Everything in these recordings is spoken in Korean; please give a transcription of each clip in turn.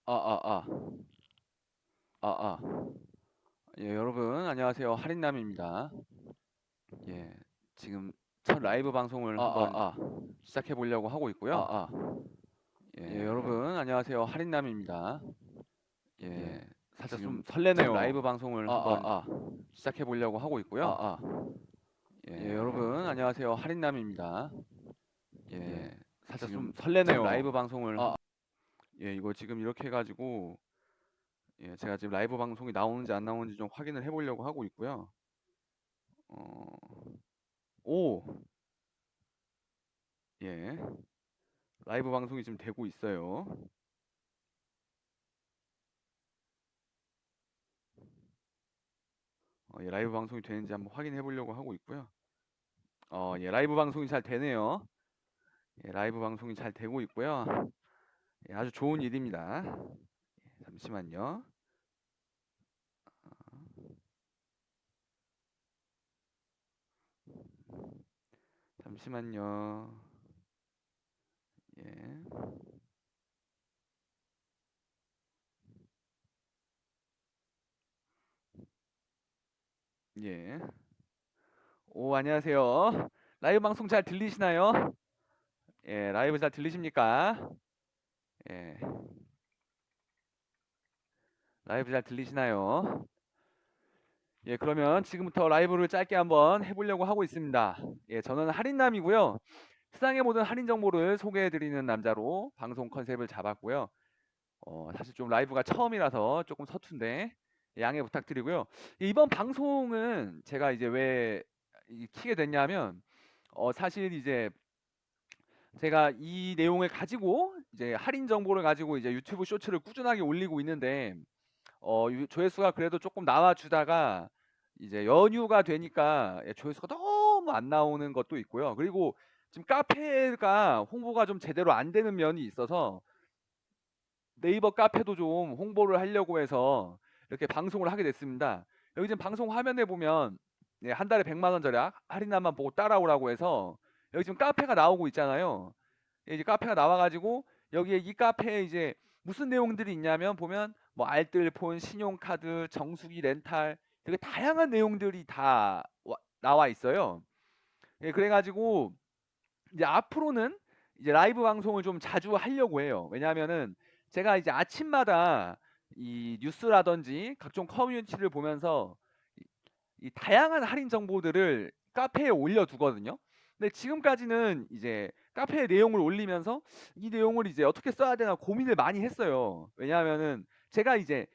아, 아, 아, 아, 아. 예, 여러분, 안녕하세요. 할인남입니다. 예, 지금 첫 라이브 방송을 한번 시작해 보려고 하고 있고요. 예, 여러분, 안녕하세요. 할인남입니다. 예, 살짝 좀 설레네요. 라이브 방송을 한번 시작해 보려고 하고 있고요. 예, 여러분, 안녕하세요. 할인남입니다. 예, 살짝 좀 설레네요. 라이브 방송을 예, 이거 지금 이렇게 해가지고 예, 제가 지금 라이브 방송이 나오는지 안 나오는지 좀 확인을 해보려고 하고 있고요. 어, 오, 예, 라이브 방송이 지금 되고 있어요. 예, 라이브 방송이 되는지 한번 확인해 보려고 하고 있고요. 예, 라이브 방송이 잘 되네요. 예, 라이브 방송이 잘 되고 있고요. 예, 아주 좋은 일입니다. 예, 잠시만요. 잠시만요. 예, 예. 오, 안녕하세요. 라이브 방송 잘 들리시나요? 예, 라이브 잘 들리십니까? 예, 라이브 잘 들리시나요? 예, 그러면 지금부터 라이브를 짧게 한번 해보려고 하고 있습니다. 예, 저는 할인남이고요. 세상의 모든 할인 정보를 소개해드리는 남자로 방송 컨셉을 잡았고요. 사실 좀 라이브가 처음이라서 조금 서툰데 양해 부탁드리고요. 이번 방송은 제가 이제 왜 키게 됐냐면, 사실 이제 제가 이 내용을 가지고 이제 할인 정보를 가지고 이제 유튜브 쇼츠를 꾸준하게 올리고 있는데, 조회수가 그래도 조금 나와주다가 이제 연휴가 되니까 예, 조회수가 너무 안 나오는 것도 있고요. 그리고 지금 카페가 홍보가 좀 제대로 안 되는 면이 있어서 네이버 카페도 좀 홍보를 하려고 해서 이렇게 방송을 하게 됐습니다. 여기 지금 방송 화면에 보면 예, 한 달에 100만 원 절약 할인함만 보고 따라오라고 해서 여기 지금 카페가 나오고 있잖아요. 예, 이제 카페가 나와가지고 여기에 이 카페에 이제 무슨 내용들이 있냐면 보면 뭐 알뜰폰, 신용카드, 정수기 렌탈 되게 다양한 내용들이 다 나와 있어요. 예, 그래가지고 이제 앞으로는 이제 라이브 방송을 좀 자주 하려고 해요. 왜냐하면은 제가 이제 아침마다 이 뉴스라든지 각종 커뮤니티를 보면서 이 다양한 할인 정보들을 카페에 올려두거든요. 근데 지금까지는 이제 카페에 내용을 올리면서 이 내용을 이제 어떻게 써야 되나 고민을 많이 했어요. 왜냐하면은 제가 이제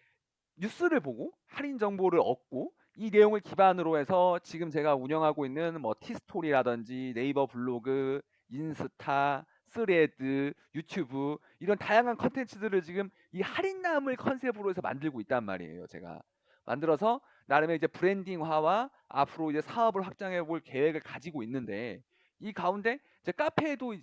뉴스를 보고 할인 정보를 얻고 이 내용을 기반으로 해서 지금 제가 운영하고 있는 뭐 티스토리라든지 네이버 블로그, 인스타, 스레드, 유튜브 이런 다양한 컨텐츠들을 지금 이 할인남을 컨셉으로 해서 만들고 있단 말이에요. 제가 만들어서 나름의 이제 브랜딩화와 앞으로 이제 사업을 확장해 볼 계획을 가지고 있는데 이 가운데 이제 카페도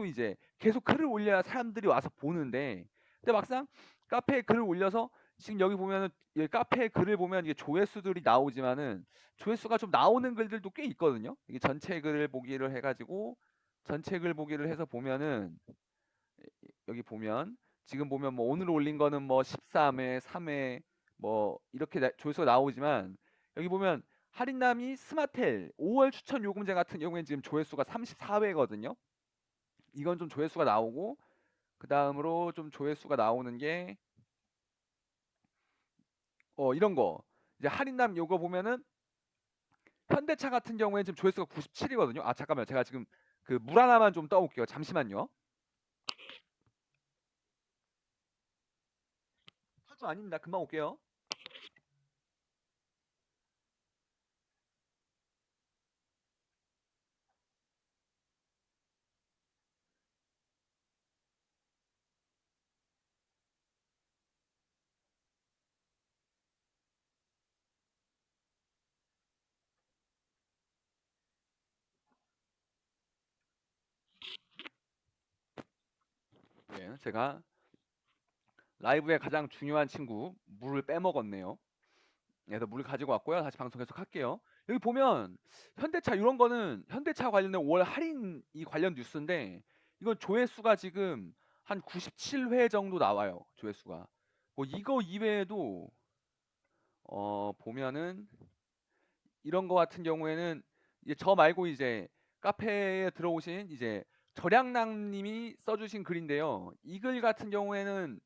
이제 계속 글을 올려야 사람들이 와서 보는데 근데 막상 카페에 글을 올려서 지금 여기 보면은 카페 글을 보면 이게 조회수들이 나오지만은 조회수가 좀 나오는 글들도 꽤 있거든요. 이게 전체 글을 보기를 해가지고 전체 글 보기를 해서 보면은 여기 보면 지금 보면 뭐 오늘 올린 거는 뭐 13회, 3회 뭐 이렇게 조회수가 나오지만 여기 보면 할인남이 스마텔 5월 추천 요금제 같은 경우에는 지금 조회수가 34회거든요. 이건 좀 조회수가 나오고 그 다음으로 좀 조회수가 나오는 게 이런 거 이제 할인남 요거 보면은 현대차 같은 경우에는 지금 조회수가 97이거든요. 아 잠깐만요. 제가 지금 그 물 하나만 좀 떠올게요. 잠시만요. 하도 아닙니다. 금방 올게요. 예, 제가 라이브의 가장 중요한 친구 물을 빼먹었네요. 그래서 물 가지고 왔고요. 다시 방송 계속 할게요. 여기 보면 현대차 이런 거는 현대차 관련된 5월 할인 이 관련 뉴스인데 이건 조회수가 지금 한 97회 정도 나와요, 조회수가. 뭐 이거 이외에도 보면은 이런 거 같은 경우에는 이제 저 말고 이제 카페에 들어오신 이제 절양남 님이 써 주신 글인데요. 이 글 같은 경우에는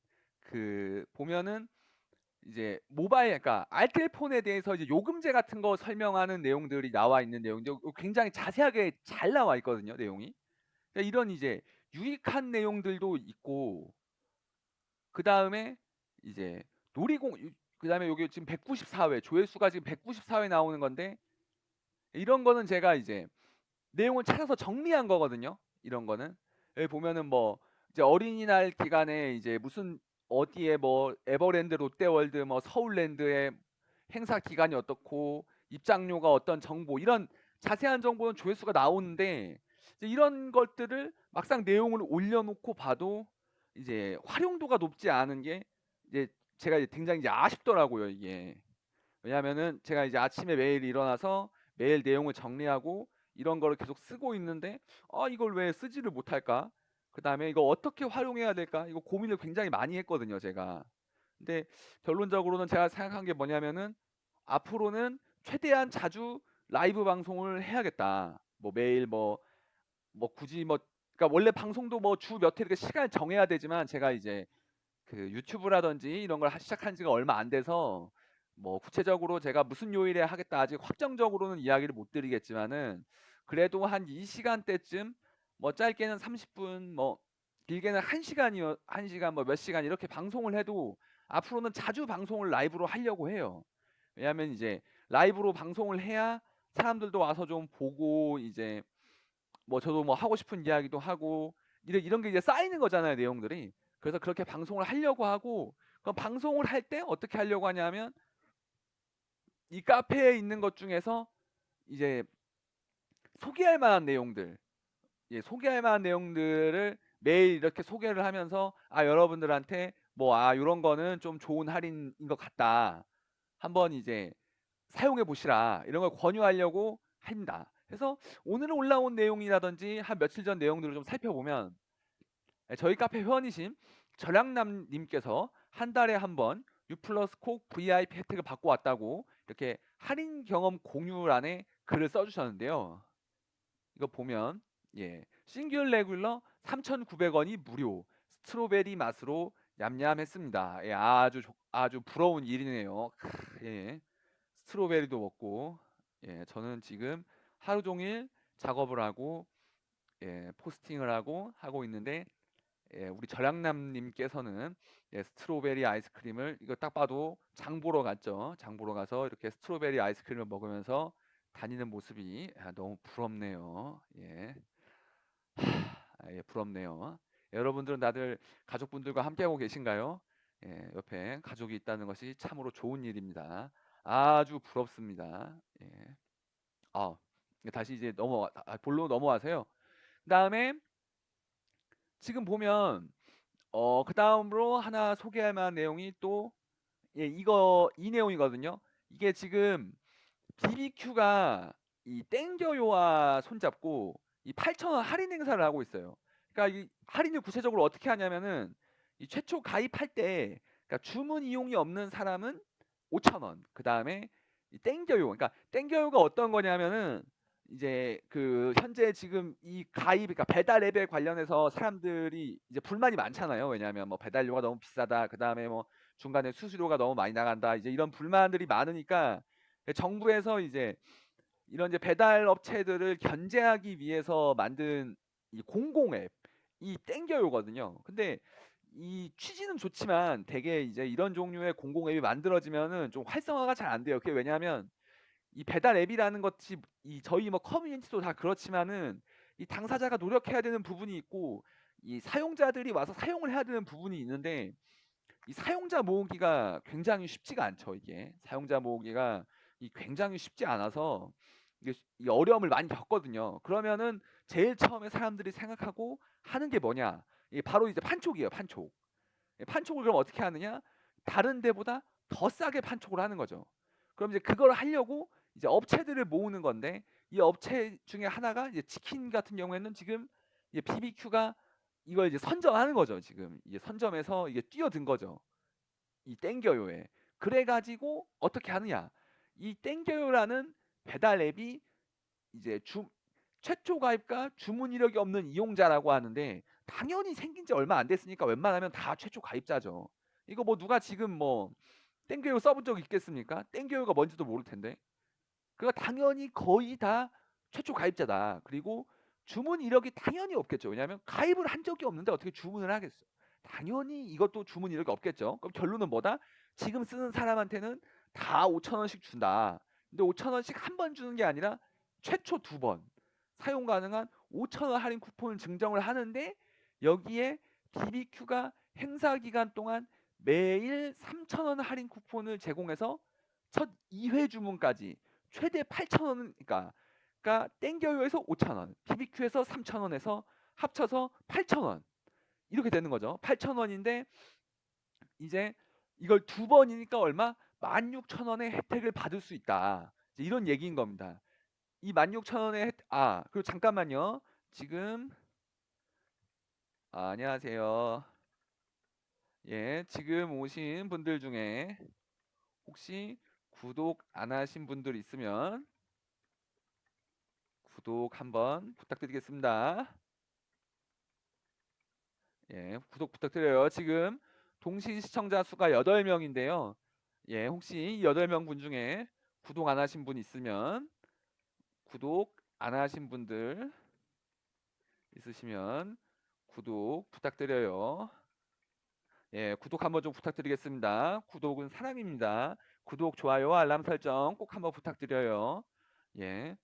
그 보면은 이제 모바일, 그러니까 알뜰폰에 대해서 이제 요금제 같은 거 설명하는 내용들이 나와 있는 내용인데 굉장히 자세하게 잘 나와 있거든요, 내용이. 그러니까 이런 이제 유익한 내용들도 있고, 그다음에 이제 놀이공 그다음에 여기 지금 194회 조회수가 지금 194회 나오는 건데, 이런 거는 제가 이제 내용을 찾아서 정리한 거거든요. 이런 거는 여기 보면은 뭐 이제 어린이날 기간에 이제 무슨 어디에 뭐 에버랜드, 롯데월드, 뭐 서울랜드의 행사 기간이 어떻고 입장료가 어떤 정보, 이런 자세한 정보는 조회수가 나오는데, 이제 이런 것들을 막상 내용을 올려놓고 봐도 이제 활용도가 높지 않은 게 이제 제가 이제 굉장히 이제 아쉽더라고요, 이게. 왜냐하면은 제가 이제 아침에 매일 일어나서 매일 내용을 정리하고 이런 거를 계속 쓰고 있는데, 이걸 왜 쓰지를 못할까? 그다음에 이거 어떻게 활용해야 될까? 이거 고민을 굉장히 많이 했거든요, 제가. 근데 결론적으로는 제가 생각한 게 뭐냐면은 앞으로는 최대한 자주 라이브 방송을 해야겠다. 뭐 매일 뭐 굳이 뭐, 그러니까 원래 방송도 뭐 주 몇 회 이렇게 시간을 정해야 되지만, 제가 이제 그 유튜브라든지 이런 걸 시작한 지가 얼마 안 돼서 뭐 구체적으로 제가 무슨 요일에 하겠다 아직 확정적으로는 이야기를 못 드리겠지만은, 그래도 한 이 시간대쯤 뭐 짧게는 30분, 뭐 길게는 1시간이요, 1시간 뭐 몇 시간 이렇게 방송을 해도 앞으로는 자주 방송을 라이브로 하려고 해요. 왜냐하면 이제 라이브로 방송을 해야 사람들도 와서 좀 보고, 이제 뭐 저도 뭐 하고 싶은 이야기도 하고, 이런 게 이제 쌓이는 거잖아요, 내용들이. 그래서 그렇게 방송을 하려고 하고, 그럼 방송을 할 때 어떻게 하려고 하냐면 이 카페에 있는 것 중에서 이제 소개할 만한 내용들, 예, 소개할 만한 내용들을 매일 이렇게 소개를 하면서, 여러분들한테 뭐 요런 거는 좀 좋은 할인인 것 같다, 한번 이제 사용해 보시라, 이런 걸 권유하려고 합니다. 그래서 오늘 올라온 내용이라든지 한 며칠 전 내용들을 좀 살펴보면, 저희 카페 회원이신 절양남 님께서 한 달에 한 번 유플러스 콕 VIP 혜택을 받고 왔다고 이렇게 할인 경험 공유란에 글을 써주셨는데요. 이거 보면, 예, 싱글 레귤러 3,900원이 무료, 스트로베리 맛으로 냠냠했습니다. 예, 아주 부러운 일이네요. 예, 스트로베리도 먹고. 예, 저는 지금 하루 종일 작업을 하고, 예, 포스팅을 하고 있는데, 예, 우리 절양남님께서는, 예, 스트로베리 아이스크림을, 이거 딱 봐도 장 보러 갔죠. 장 보러 가서 이렇게 스트로베리 아이스크림을 먹으면서 다니는 모습이 너무 부럽네요. 예. 예, 부럽네요. 여러분들은 다들 가족분들과 함께하고 계신가요? 예, 옆에 가족이 있다는 것이 참으로 좋은 일입니다. 아주 부럽습니다. 예. 아, 다시 이제 본론 넘어와서요. 그다음에 지금 보면 그다음으로 하나 소개할 만한 내용이 또, 예, 이 내용이거든요. 이게 지금 BBQ가 이 땡겨요와 손잡고 이 8,000원 할인 행사를 하고 있어요. 그러니까 이 할인을 구체적으로 어떻게 하냐면은, 이 최초 가입할 때, 그러니까 주문 이용이 없는 사람은 5,000원. 그다음에 이 땡겨요. 그러니까 땡겨요가 어떤 거냐면은, 이제 그 현재 지금 이 가입, 그러니까 배달 앱에 관련해서 사람들이 이제 불만이 많잖아요. 왜냐하면 뭐 배달료가 너무 비싸다, 그다음에 뭐 중간에 수수료가 너무 많이 나간다, 이제 이런 불만들이 많으니까 정부에서 이제 이런 이제 배달 업체들을 견제하기 위해서 만든 이 공공 앱, 이 땡겨요거든요. 근데 이 취지는 좋지만 되게 이제 이런 종류의 공공 앱이 만들어지면은 좀 활성화가 잘 안 돼요. 그게 왜냐하면 이 배달 앱이라는 것이, 이 저희 뭐 커뮤니티도 다 그렇지만은 이 당사자가 노력해야 되는 부분이 있고, 이 사용자들이 와서 사용을 해야 되는 부분이 있는데, 이 사용자 모으기가 굉장히 쉽지가 않죠. 이게 사용자 모으기가 굉장히 쉽지 않아서 이게 이 어려움을 많이 겪거든요. 그러면은 제일 처음에 사람들이 생각하고 하는 게 뭐냐? 이게 바로 이제 판촉이에요, 판촉. 예, 판촉을 그럼 어떻게 하느냐? 다른 데보다 더 싸게 판촉을 하는 거죠. 그럼 이제 그걸 하려고 이제 업체들을 모으는 건데, 이 업체 중에 하나가 이제 치킨 같은 경우에는 지금 이제 BBQ가 이걸 이제 선점하는 거죠. 지금 이게 선점해서 이게 뛰어든 거죠. 이 땡겨요에. 그래 가지고 어떻게 하느냐. 이 땡겨요라는 배달 앱이 이제 최초 가입과 주문 이력이 없는 이용자라고 하는데, 당연히 생긴 지 얼마 안 됐으니까 웬만하면 다 최초 가입자죠. 이거 뭐 누가 지금 뭐 땡겨요 써본 적 있겠습니까? 땡겨요가 뭔지도 모를 텐데. 그러니까 당연히 거의 다 최초 가입자다. 그리고 주문 이력이 당연히 없겠죠. 왜냐하면 가입을 한 적이 없는데 어떻게 주문을 하겠어. 당연히 이것도 주문 이력이 없겠죠. 그럼 결론은 뭐다? 지금 쓰는 사람한테는 다 5,000원씩 준다. 근데 5,000원씩 한 번 주는 게 아니라 최초 2번 사용 가능한 5,000원 할인 쿠폰을 증정을 하는데, 여기에 BBQ가 행사 기간 동안 매일 3,000원 할인 쿠폰을 제공해서 첫 2회 주문까지 최대 8,000원, 그러니까 땡겨요에서 5,000원, BBQ에서 3,000원에서 합쳐서 8,000원 이렇게 되는 거죠. 8,000원인데 이제 이걸 2번이니까 얼마? 16,000원의 혜택을 받을 수 있다. 이제 이런 얘기인 겁니다. 이 16,000원의 그리고 잠깐만요. 지금 안녕하세요. 예, 지금 오신 분들 중에 혹시 구독 안 하신 분들 있으면 구독 한번 부탁드리겠습니다. 예, 구독 부탁드려요. 지금 동시 시청자 수가 8명인데요. 예, 혹시 이 8명 분 중에 구독 안 하신 분 있으면, 구독 안 하신 분들 있으시면 구독 부탁드려요. 예, 구독 한번 좀 부탁드리겠습니다. 구독은 사랑입니다. 구독, 좋아요, 알람 설정 꼭 한번 부탁드려요. 예,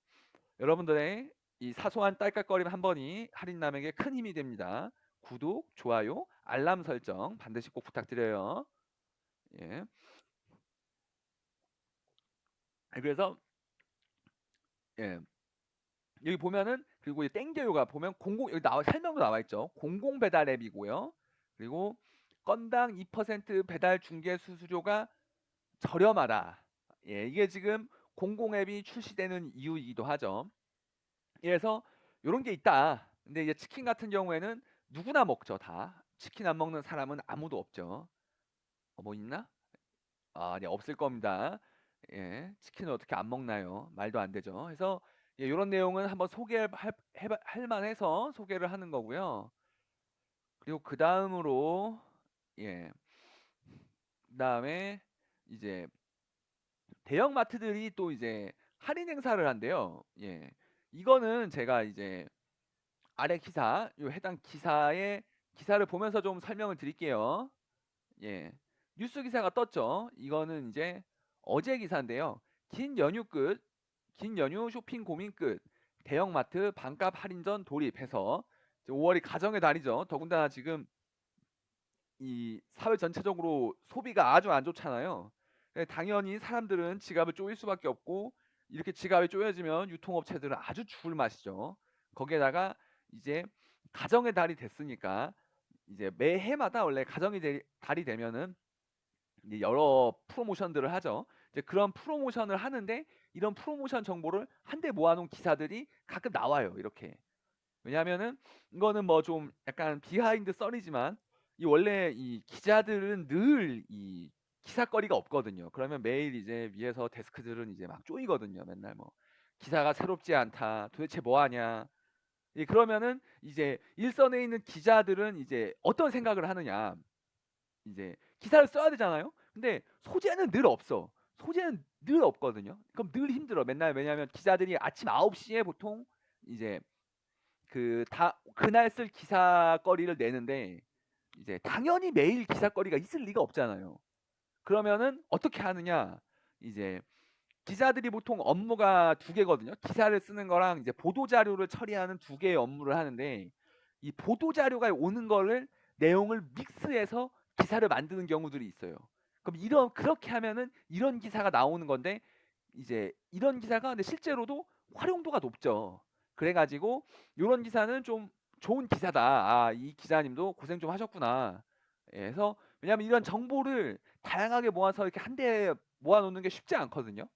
여러분들의 이 사소한 딸깍거림 한 번이 할인남에게 큰 힘이 됩니다. 구독, 좋아요, 알람 설정 반드시 꼭 부탁드려요. 예. 그래서 예, 여기 보면은, 그리고 이 땡겨요가 보면 여기 설명도 나와 있죠. 공공 배달 앱이고요. 그리고 건당 2% 배달 중개 수수료가 저렴하다. 예, 이게 지금 공공 앱이 출시되는 이유이기도 하죠. 그래서 요런 게 있다. 근데 이제 치킨 같은 경우에는 누구나 먹죠, 다. 치킨 안 먹는 사람은 아무도 없죠. 뭐 있나? 네, 없을 겁니다. 예, 치킨을 어떻게 안 먹나요? 말도 안 되죠. 그래서 예, 요런 내용은 한번 할 만해서 소개를 하는 거고요. 그리고 그 다음으로 예, 그다음에 이제 대형 마트들이 또 이제 할인 행사를 한대요. 예. 이거는 제가 이제 아래 기사, 요 해당 기사의 기사를 보면서 좀 설명을 드릴게요. 예. 뉴스 기사가 떴죠. 이거는 이제 어제 기사인데요. 긴 연휴 쇼핑 고민 끝. 대형마트 반값 할인전 돌입해서 5월이 가정의 달이죠. 더군다나 지금 이 사회 전체적으로 소비가 아주 안 좋잖아요. 당연히 사람들은 지갑을 조일 수밖에 없고, 이렇게 지갑이 쪼여지면 유통업체들은 아주 죽을 맛이죠. 거기에다가 이제 가정의 달이 됐으니까 이제 매해마다 원래 달이 되면은 이제 여러 프로모션들을 하죠. 이제 그런 프로모션을 하는데, 이런 프로모션 정보를 한데 모아놓은 기사들이 가끔 나와요. 이렇게. 왜냐하면은 이거는 뭐 좀 약간 비하인드 썰이지만, 이 원래 이 기자들은 늘 이 기사거리가 없거든요. 그러면 매일 이제 위에서 데스크들은 이제 막 쪼이거든요. 맨날 뭐 기사가 새롭지 않다. 도대체 뭐 하냐. 예, 그러면은 이제 일선에 있는 기자들은 이제 어떤 생각을 하느냐. 이제 기사를 써야 되잖아요. 근데 소재는 늘 없어. 소재는 늘 없거든요. 그럼 늘 힘들어. 맨날. 왜냐하면 기자들이 아침 9시에 보통 이제 그날 쓸 기사거리를 내는데, 이제 당연히 매일 기사거리가 있을 리가 없잖아요. 그러면은 어떻게 하느냐? 이제 기자들이 보통 업무가 두 개거든요. 기사를 쓰는 거랑 이제 보도 자료를 처리하는 두 개의 업무를 하는데, 이 보도 자료가 오는 거를 내용을 믹스해서 기사를 만드는 경우들이 있어요. 그럼 그렇게 하면은 이런 기사가 나오는 건데, 이제 이런 기사가 근데 실제로도 활용도가 높죠. 그래 가지고 요런 기사는 좀 좋은 기사다. 이 기자님도 고생 좀 하셨구나. 예, 그래서 왜냐하면 이런 정보를 다양하게 모아서 이렇게 한데 모아 놓는 게 쉽지 않거든요.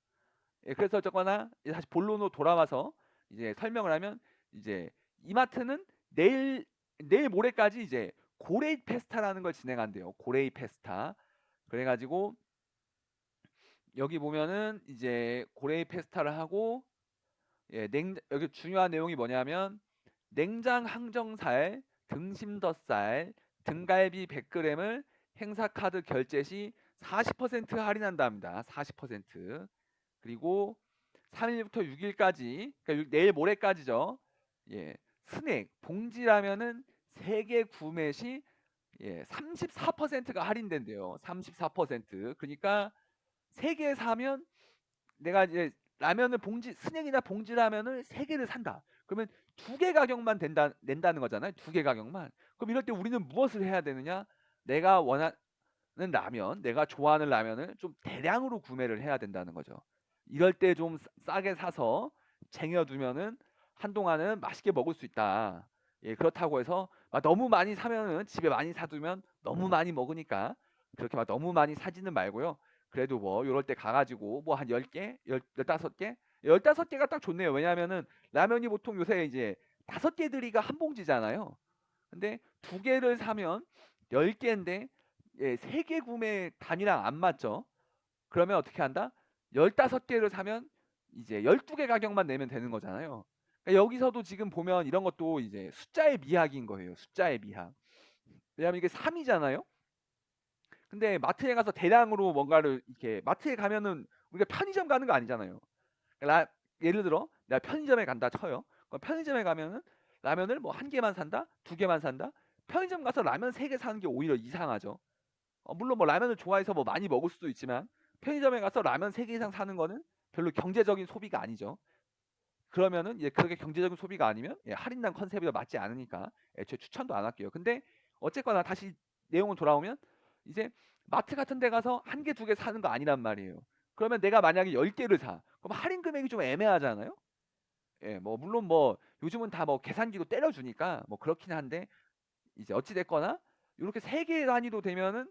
예, 그래서 어쨌거나 이제 다시 본론으로 돌아와서 이제 설명을 하면, 이제 이마트는 내일, 내일 모레까지 이제 고레이 페스타라는 걸 진행한대요. 고레이 페스타. 그래 가지고 여기 보면은 이제 고레이 페스타를 하고 여기 중요한 내용이 뭐냐면 냉장 항정살, 등심 덧살, 등갈비 100g을 행사 카드 결제 시 40% 할인한답니다. 40%. 그리고 3일부터 6일까지, 그러니까 내일 모레까지죠. 예, 스낵 봉지라면은 3개 구매 시 34%가 할인된대요. 34%. 그러니까 3개 사면 내가 이제 라면을 봉지 스낵이나 봉지라면을 3개를 산다. 그러면 2개 가격만 낸다는 거잖아요. 2개 가격만. 그럼 이럴 때 우리는 무엇을 해야 되느냐? 내가 원하는 라면, 내가 좋아하는 라면을 좀 대량으로 구매를 해야 된다는 거죠. 이럴 때 좀 싸게 사서 쟁여두면은 한동안은 맛있게 먹을 수 있다. 예, 그렇다고 해서 막 너무 많이 사면은 집에 많이 사두면 너무 많이 먹으니까 그렇게 막 너무 많이 사지는 말고요. 그래도 뭐 요럴 때 가가지고 뭐 한 10개, 15개? 15개가 딱 좋네요. 왜냐면은 라면이 보통 요새 이제 5개 들이가 한 봉지잖아요. 근데 2개를 사면 10개인데 3개 구매 단위랑 안 맞죠. 그러면 어떻게 한다? 15개를 사면 이제 12개 가격만 내면 되는 거잖아요. 그러니까 여기서도 지금 보면 이런 것도 이제 숫자의 미학인 거예요. 숫자의 미학. 왜냐면 이게 3이잖아요. 근데 마트에 가서 대량으로 뭔가를 이렇게 마트에 가면은 우리가 편의점 가는 거 아니잖아요. 라, 예를 들어 내가 편의점에 간다 쳐요. 그럼 편의점에 가면은 라면을 뭐 한 개만 산다, 2개만 산다. 편의점 가서 라면 3개 사는 게 오히려 이상하죠. 물론 뭐 라면을 좋아해서 뭐 많이 먹을 수도 있지만 편의점에 가서 라면 3개 이상 사는 거는 별로 경제적인 소비가 아니죠. 그러면은 그렇게 경제적인 소비가 아니면 할인단 컨셉에 맞지 않으니까 애초에 추천도 안 할게요. 근데 어쨌거나 다시 내용은 돌아오면 이제 마트 같은 데 가서 한 개, 2개 사는 거 아니란 말이에요. 그러면 내가 만약에 10개를 사. 그럼 할인 금액이 좀 애매하잖아요. 예, 뭐 물론 뭐 요즘은 다 뭐 계산기로 때려 주니까 뭐 그렇긴 한데 이제 어찌 됐거나 요렇게 3개 단위로 되면은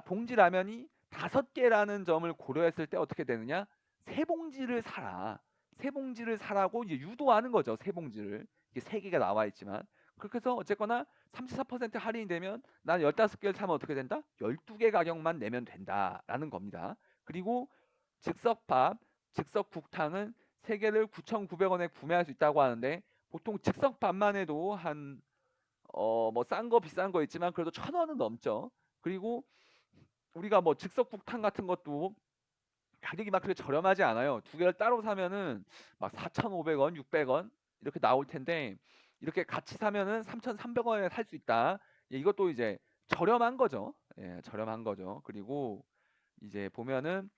봉지 라면이 5개라는 점을 고려했을 때 어떻게 되느냐? 세 봉지를 사라. 세 봉지를 사라고 이제 유도하는 거죠. 세 봉지를. 이게 3개가 나와 있지만. 그렇게 해서 어쨌거나 34% 할인이 되면 난 15개를 사면 어떻게 된다? 12개 가격만 내면 된다라는 겁니다. 그리고 즉석밥, 즉석국탕은 3개를 9,900원에 구매할 수 있다고 하는데 보통 즉석밥만 해도 한 뭐 싼 거 비싼 거 있지만 그래도 1,000원은 넘죠. 그리고 우리가 뭐 즉석국탕 같은 것도 가격이 막 그렇게 저렴하지 않아요. 2개를 따로 사면은 막 4,500원, 600원 이렇게 나올 텐데 이렇게 같이 사면은 3,300원에 살 수 있다. 이것도 이제 저렴한 거죠. 예, 저렴한 거죠. 그리고 이제 보면은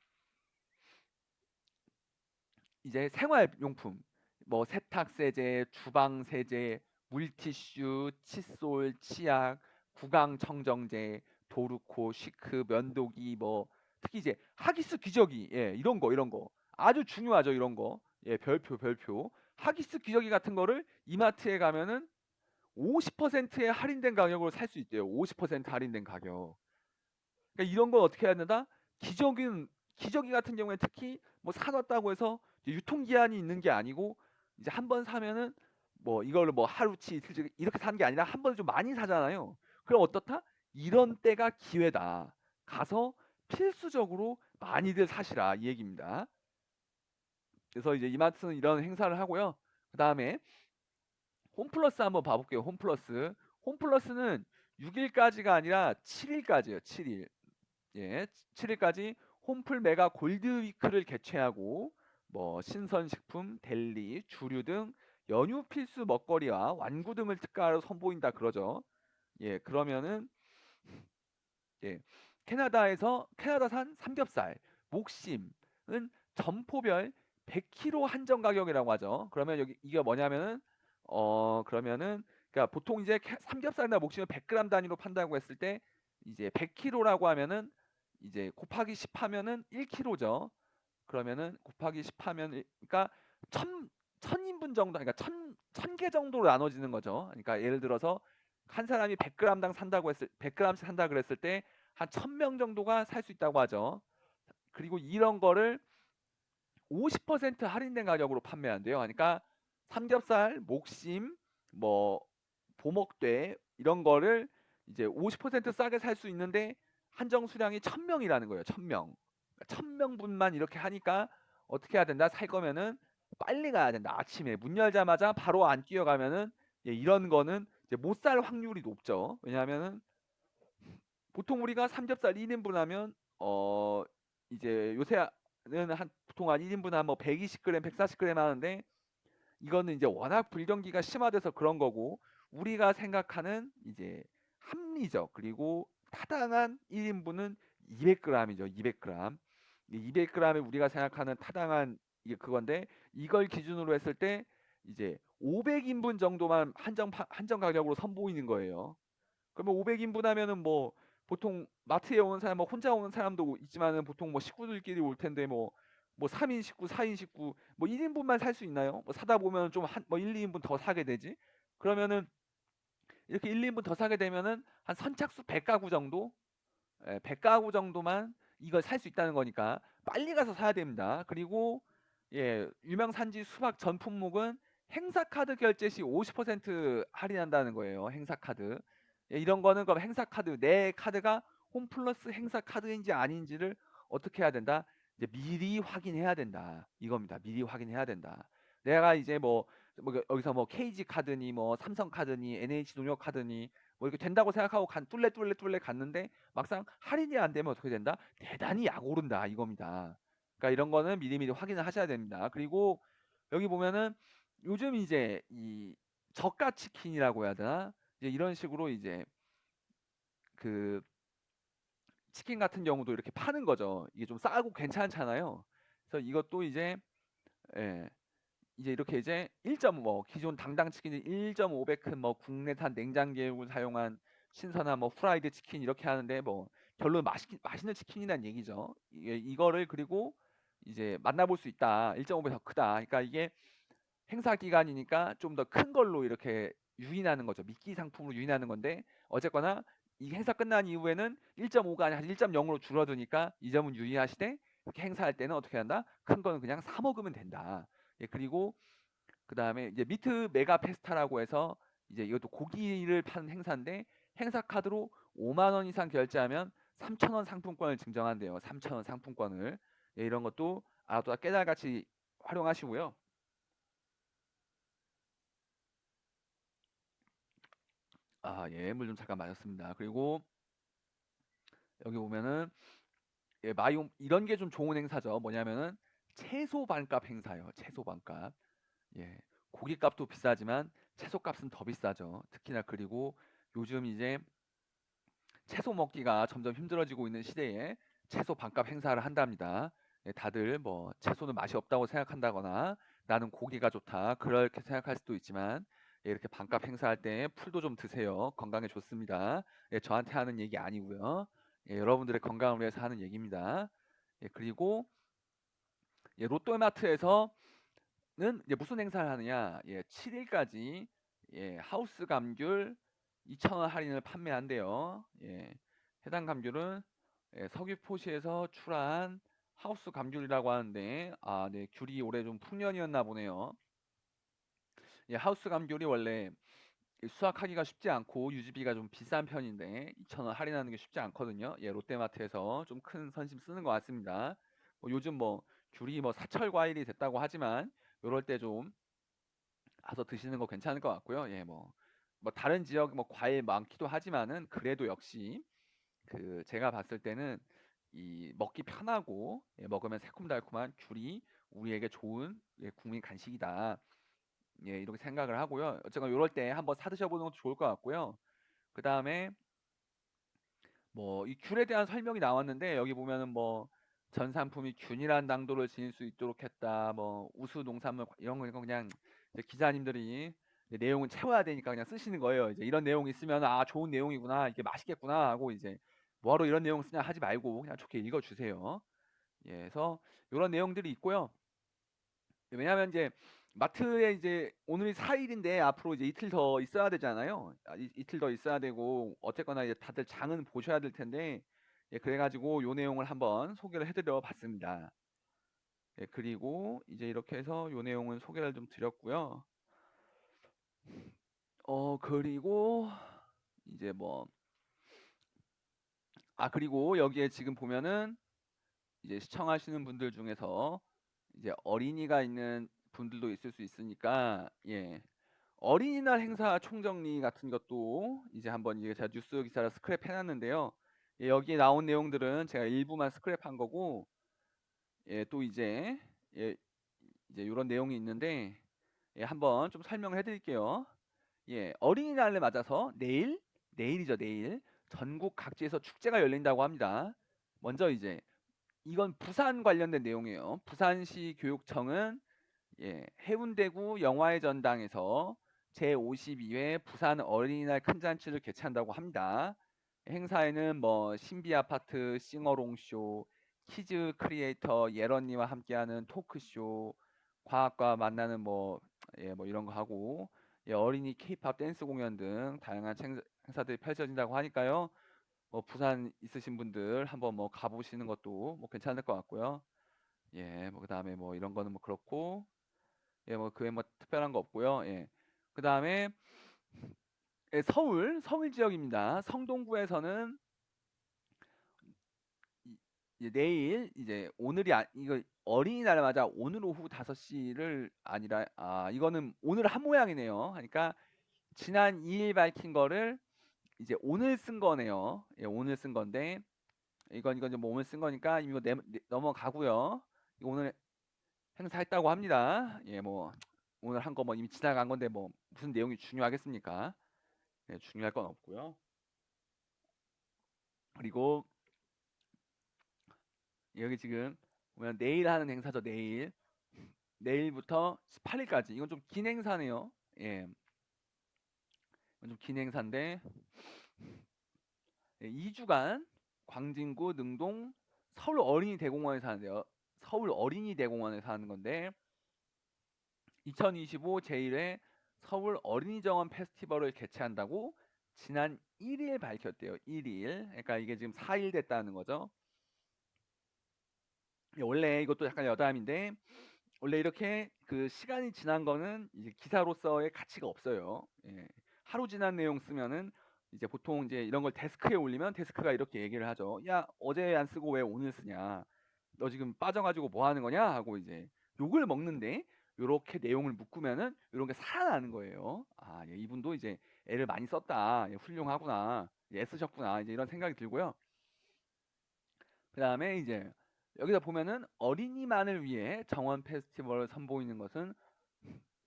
이제 생활용품, 뭐 세탁세제, 주방세제, 물티슈, 칫솔, 치약, 구강청정제, 도르코, 시크, 면도기, 뭐 특히 이제 하기스 기저귀, 이런 거 아주 중요하죠. 이런 거, 별표. 하기스 기저귀 같은 거를 이마트에 가면은 50%의 할인된 가격으로 살 수 있대요. 50% 할인된 가격. 그러니까 이런 걸 어떻게 해야 된다? 기저귀 같은 경우에 특히 뭐 사놨다고 해서 유통기한이 있는 게 아니고 이제 한 번 사면은 뭐 이거를 뭐 하루치 이틀치 이렇게 사는 게 아니라 한 번에 좀 많이 사잖아요. 그럼 어떻다? 이런 때가 기회다. 가서 필수적으로 많이들 사시라 이 얘기입니다. 그래서 이제 이마트는 이런 행사를 하고요. 그 다음에 홈플러스 한번 봐볼게요. 홈플러스. 홈플러스는 6일까지가 아니라 7일까지예요. 7일. 7일까지 홈플 메가 골드 위크를 개최하고 뭐 신선식품, 델리, 주류 등 연휴 필수 먹거리와 완구 등을 특가로 선보인다 그러죠. 그러면은 예, 캐나다산 삼겹살, 목심은 점포별 100kg 한정 가격이라고 하죠. 그러면 여기 이게 뭐냐면은 그러면은 그러니까 보통 이제 삼겹살이나 목심을 100g 단위로 판다고 했을 때 이제 100kg라고 하면은 이제 곱하기 10 하면은 1kg죠. 그러면은 곱하기 10 하면 그러니까 1000인분 정도 그러니까 1000개 정도로 나눠지는 거죠. 그러니까 예를 들어서 한 사람이 100g당 산다고 했을 100g씩 산다 그랬을 때 한 1000명 정도가 살 수 있다고 하죠. 그리고 이런 거를 50% 할인된 가격으로 판매한대요. 그러니까 삼겹살, 목심, 뭐 도목대 이런 거를 이제 50% 싸게 살 수 있는데 한정 수량이 1000명이라는 거예요. 1000명. 1000명분만 이렇게 하니까 어떻게 해야 된다? 살 거면은 빨리 가야 된다. 아침에 문 열자마자 바로 안 뛰어가면은 이런 거는 이제 못 살 확률이 높죠. 왜냐하면은 보통 우리가 삼겹살 1인분 하면 이제 요새는 한 보통 한 1인분 한 뭐 120g, 140g 하는데 이거는 이제 워낙 불경기가 심화돼서 그런 거고 우리가 생각하는 이제 합리적 그리고 타당한 1인분은 200g이죠. 200g. 200g에 우리가 생각하는 타당한 이게 그건데 이걸 기준으로 했을 때 이제 500인분 정도만 한정 가격으로 선보이는 거예요. 그러면 500인분 하면은 뭐 보통 마트에 오는 사람 뭐 혼자 오는 사람도 있지만은 보통 뭐 식구들끼리 올 텐데 뭐 3인 식구, 4인 식구 뭐 1인분만 살 수 있나요? 뭐 사다 보면 좀 뭐 1, 2인분 더 사게 되지. 그러면은 이렇게 1, 2인분 더 사게 되면은 한 선착순 100가구 정도 100가구 정도만 이걸 살 수 있다는 거니까 빨리 가서 사야 됩니다. 그리고 유명 산지 수박 전 품목은 행사 카드 결제 시 50% 할인한다는 거예요. 행사 카드. 이런 거는 그럼 행사 카드 내 카드가 홈플러스 행사 카드인지 아닌지를 어떻게 해야 된다? 이제 미리 확인해야 된다. 이겁니다. 미리 확인해야 된다. 내가 이제 뭐 여기서 뭐 KG 카드니 뭐 삼성 카드니 NH 농협 카드니 뭐 이렇게 된다고 생각하고 뚫레 갔는데 막상 할인이 안 되면 어떻게 된다? 대단히 약 오른다 이겁니다. 그러니까 이런 거는 미리미리 확인을 하셔야 됩니다. 그리고 여기 보면은 요즘 이제 이 저가 치킨이라고 해야 되나? 이제 이런 식으로 이제 그 치킨 같은 경우도 이렇게 파는 거죠. 이게 좀 싸고 괜찮잖아요. 그래서 이것도 이제 예, 이제 이렇게 이제 1점 뭐 기존 당당 치킨이 1.5배큰 뭐 국내산 냉장 계획을 사용한 신선한 뭐 프라이드 치킨 이렇게 하는데 뭐 결론 맛있는 치킨이란 얘기죠. 이거를 그리고 이제 만나볼 수 있다. 1.5배 더 크다. 그러니까 이게 행사 기간이니까 좀 더 큰 걸로 이렇게 유인하는 거죠. 미끼 상품으로 유인하는 건데 어쨌거나 이 행사 끝난 이후에는 1.5가 아니라 1.0으로 줄어드니까 이 점은 유의하시되 이렇게 행사할 때는 어떻게 한다? 큰 거는 그냥 사 먹으면 된다. 그리고 그다음에 이제 미트 메가 페스타라고 해서 이제 이것도 고기를 파는 행사인데 행사 카드로 5만 원 이상 결제하면 3천 원 상품권을 증정한대요. 3천 원 상품권을. 이런 것도 또 깨달같이 활용하시고요. 물 좀 잠깐 마셨습니다. 그리고 여기 보면은 마이옴 이런 게 좀 좋은 행사죠. 뭐냐면은 채소 반값 행사예요. 채소 반값. 예. 고기값도 비싸지만 채소값은 더 비싸죠. 특히나 그리고 요즘 이제 채소 먹기가 점점 힘들어지고 있는 시대에 채소 반값 행사를 한답니다. 다들 뭐 채소는 맛이 없다고 생각한다거나 나는 고기가 좋다 그렇게 생각할 수도 있지만 이렇게 반값 행사할 때 풀도 좀 드세요. 건강에 좋습니다. 저한테 하는 얘기 아니고요. 여러분들의 건강을 위해서 하는 얘기입니다. 그리고 롯데마트에서 는 이제 무슨 행사를 하느냐? 7일까지 하우스 감귤 2,000원 할인을 판매한대요. 해당 감귤은 서귀포시에서 출하한 하우스 감귤이라고 하는데 네, 귤이 올해 좀 풍년이었나 보네요. 하우스 감귤이 원래 수확하기가 쉽지 않고 유지비가 좀 비싼 편인데 2,000원 할인하는 게 쉽지 않거든요. 롯데마트에서 좀 큰 선심 쓰는 것 같습니다. 요즘 뭐 귤이 뭐 사철 과일이 됐다고 하지만 요럴 때 좀 가서 드시는 거 괜찮을 것 같고요. 뭐 다른 지역 뭐 과일 많기도 하지만은 그래도 역시 그 제가 봤을 때는 이 먹기 편하고 먹으면 새콤달콤한 귤이 우리에게 좋은 국민 간식이다. 이렇게 생각을 하고요. 어쨌건 요럴 때 한번 사 드셔보는 것도 좋을 것 같고요. 그 다음에 뭐 이 귤에 대한 설명이 나왔는데 여기 보면은 뭐 전 상품이 균일한 당도를 지닐 수 있도록 했다. 뭐 우수 농산물 이런 거 그냥 이제 기자님들이 이제 내용은 채워야 되니까 그냥 쓰시는 거예요. 이제 이런 내용이 있으면 좋은 내용이구나 이게 맛있겠구나 하고 이제 뭐하러 이런 내용 쓰냐 하지 말고 그냥 좋게 읽어주세요. 그래서 이런 내용들이 있고요. 왜냐하면 이제 마트에 이제 오늘이 4일인데 앞으로 이제 이틀 더 있어야 되잖아요. 이틀 더 있어야 되고 어쨌거나 이제 다들 장은 보셔야 될 텐데 그래가지고 요 내용을 한번 소개를 해드려 봤습니다. 그리고 이제 이렇게 해서 요 내용은 소개를 좀 드렸고요. 그리고 이제 뭐 그리고 여기에 지금 보면은 이제 시청하시는 분들 중에서 이제 어린이가 있는 분들도 있을 수 있으니까 예. 어린이날 행사 총정리 같은 것도 이제 한번 이제 제가 뉴스 기사를 스크랩해 놨는데요. 예, 여기에 나온 내용들은 제가 일부만 스크랩한 거고 예, 또 이제 예, 이제 요런 내용이 있는데 예, 한번 좀 설명을 해 드릴게요. 예, 어린이날을 맞아서 내일이죠, 내일. 전국 각지에서 축제가 열린다고 합니다. 먼저 이제 이건 부산 관련된 내용이에요. 부산시 교육청은 예, 해운대구 영화의 전당에서 제52회 부산 어린이날 큰 잔치를 개최한다고 합니다. 행사에는 뭐 신비 아파트 싱어롱쇼, 키즈 크리에이터 예런니와 함께하는 토크쇼, 과학과 만나는 뭐 예, 뭐 이런 거 하고 예, 어린이 케이팝 댄스 공연 등 다양한 행사들이 펼쳐진다고 하니까요. 뭐 부산 있으신 분들 한번 뭐 가보시는 것도 뭐 괜찮을 것 같고요. 예, 뭐 그다음에 뭐 이런 거는 뭐 그렇고 예, 뭐 그에 뭐 특별한 거 없고요. 예. 그다음에 예, 서울 지역입니다. 성동구에서는 이제 내일 이제 오늘이 이거 어린이날 맞아 오늘 오후 5시를 아니라 이거는 오늘 한 모양이네요. 그러니까 지난 2일 밝힌 거를 이제 오늘 쓴 거네요. 예, 오늘 쓴 건데 이건 이제 뭐 오늘 쓴 거니까 이거 넘어가고요. 이거 오늘 행사했다고 합니다. 예, 뭐 오늘 한 거 뭐 이미 지나간 건데 뭐 무슨 내용이 중요하겠습니까? 예, 중요할 건 없고요. 그리고 여기 지금 보면 내일 하는 행사죠. 내일부터 18일까지. 이건 좀 긴 행사네요. 예, 이건 좀 긴 행사인데 예, 2주간 광진구 능동 서울 어린이 대공원에서 하는데요. 서울 어린이 대공원에서 하는 건데 2025 제1회 서울 어린이 정원 페스티벌을 개최한다고 지난 1일 밝혔대요. 1일. 그러니까 이게 지금 4일 됐다는 거죠. 예, 원래 이것도 약간 여담인데 원래 이렇게 그 시간이 지난 거는 이제 기사로서의 가치가 없어요. 예. 하루 지난 내용 쓰면은 이제 보통 이제 이런 걸 데스크에 올리면 데스크가 이렇게 얘기를 하죠. 야, 어제 안 쓰고 왜 오늘 쓰냐? 너 지금 빠져가지고 뭐 하는 거냐? 하고 이제 욕을 먹는데 요렇게 내용을 묶으면은 요런 게 살아나는 거예요. 예, 이분도 이제 애를 많이 썼다. 예, 훌륭하구나. 예, 애쓰셨구나. 이제 이런 생각이 들고요. 그다음에 이제 여기다 보면은 어린이만을 위해 정원 페스티벌을 선보이는 것은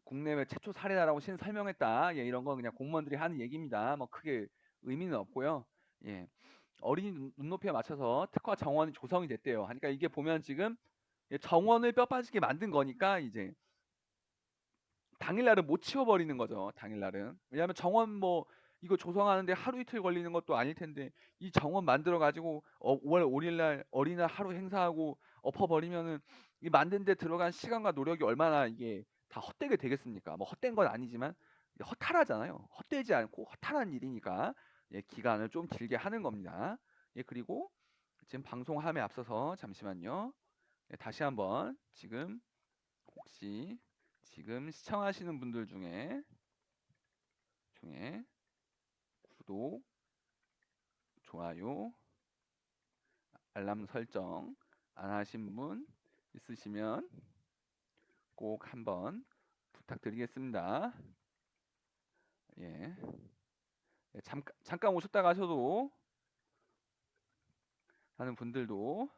국내외 최초 사례다라고 설명했다. 예, 이런 건 그냥 공무원들이 하는 얘기입니다. 뭐 크게 의미는 없고요. 예. 어린이 눈높이에 맞춰서 특화 정원이 조성이 됐대요. 그러니까 이게 보면 지금 예, 정원을 뼈 빠지게 만든 거니까 이제 당일날은 못 치워버리는 거죠. 당일날은. 왜냐하면 정원 뭐 이거 조성하는데 하루 이틀 걸리는 것도 아닐 텐데 이 정원 만들어 가지고 5월 5일날 어린이날 하루 행사하고 엎어버리면은 이 만든 데 들어간 시간과 노력이 얼마나 이게 다 헛되게 되겠습니까? 뭐 헛된 건 아니지만 허탈하잖아요. 헛되지 않고 허탈한 일이니까 예, 기간을 좀 길게 하는 겁니다. 예, 그리고 지금 방송함에 앞서서 잠시만요. 예, 다시 한번 지금 혹시 지금 시청하시는 분들 중에 구독, 좋아요, 알람 설정 안 하신 분 있으시면 꼭 한번 부탁드리겠습니다. 예. 예, 잠깐 오셨다 가셔도 하는 분들도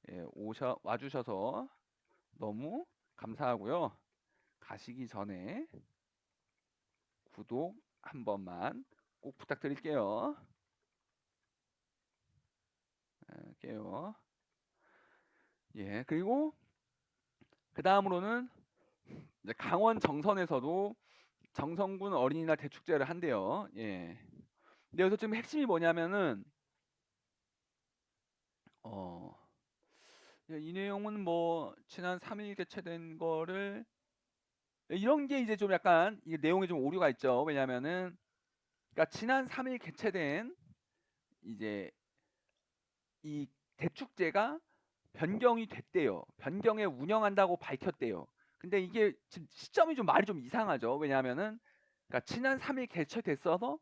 예, 와주셔서 너무 감사하고요. 가시기 전에 구독 한 번만 꼭 부탁드릴게요. 깨요. 예, 그리고 그 다음으로는 강원 정선에서도 정선군 어린이날 대축제를 한대요. 예. 근데 여기서 지금 핵심이 뭐냐면은 이 내용은 뭐 지난 3일 개최된 거를 이런 게 이제 좀 약간 이 내용에 좀 오류가 있죠. 왜냐면은 그러니까 지난 3일 개최된 이제 이 대축제가 변경이 됐대요. 변경에 운영한다고 밝혔대요. 근데 이게 지금 시점이 좀 말이 좀 이상하죠. 왜냐하면은 그러니까 지난 3일 개최됐어서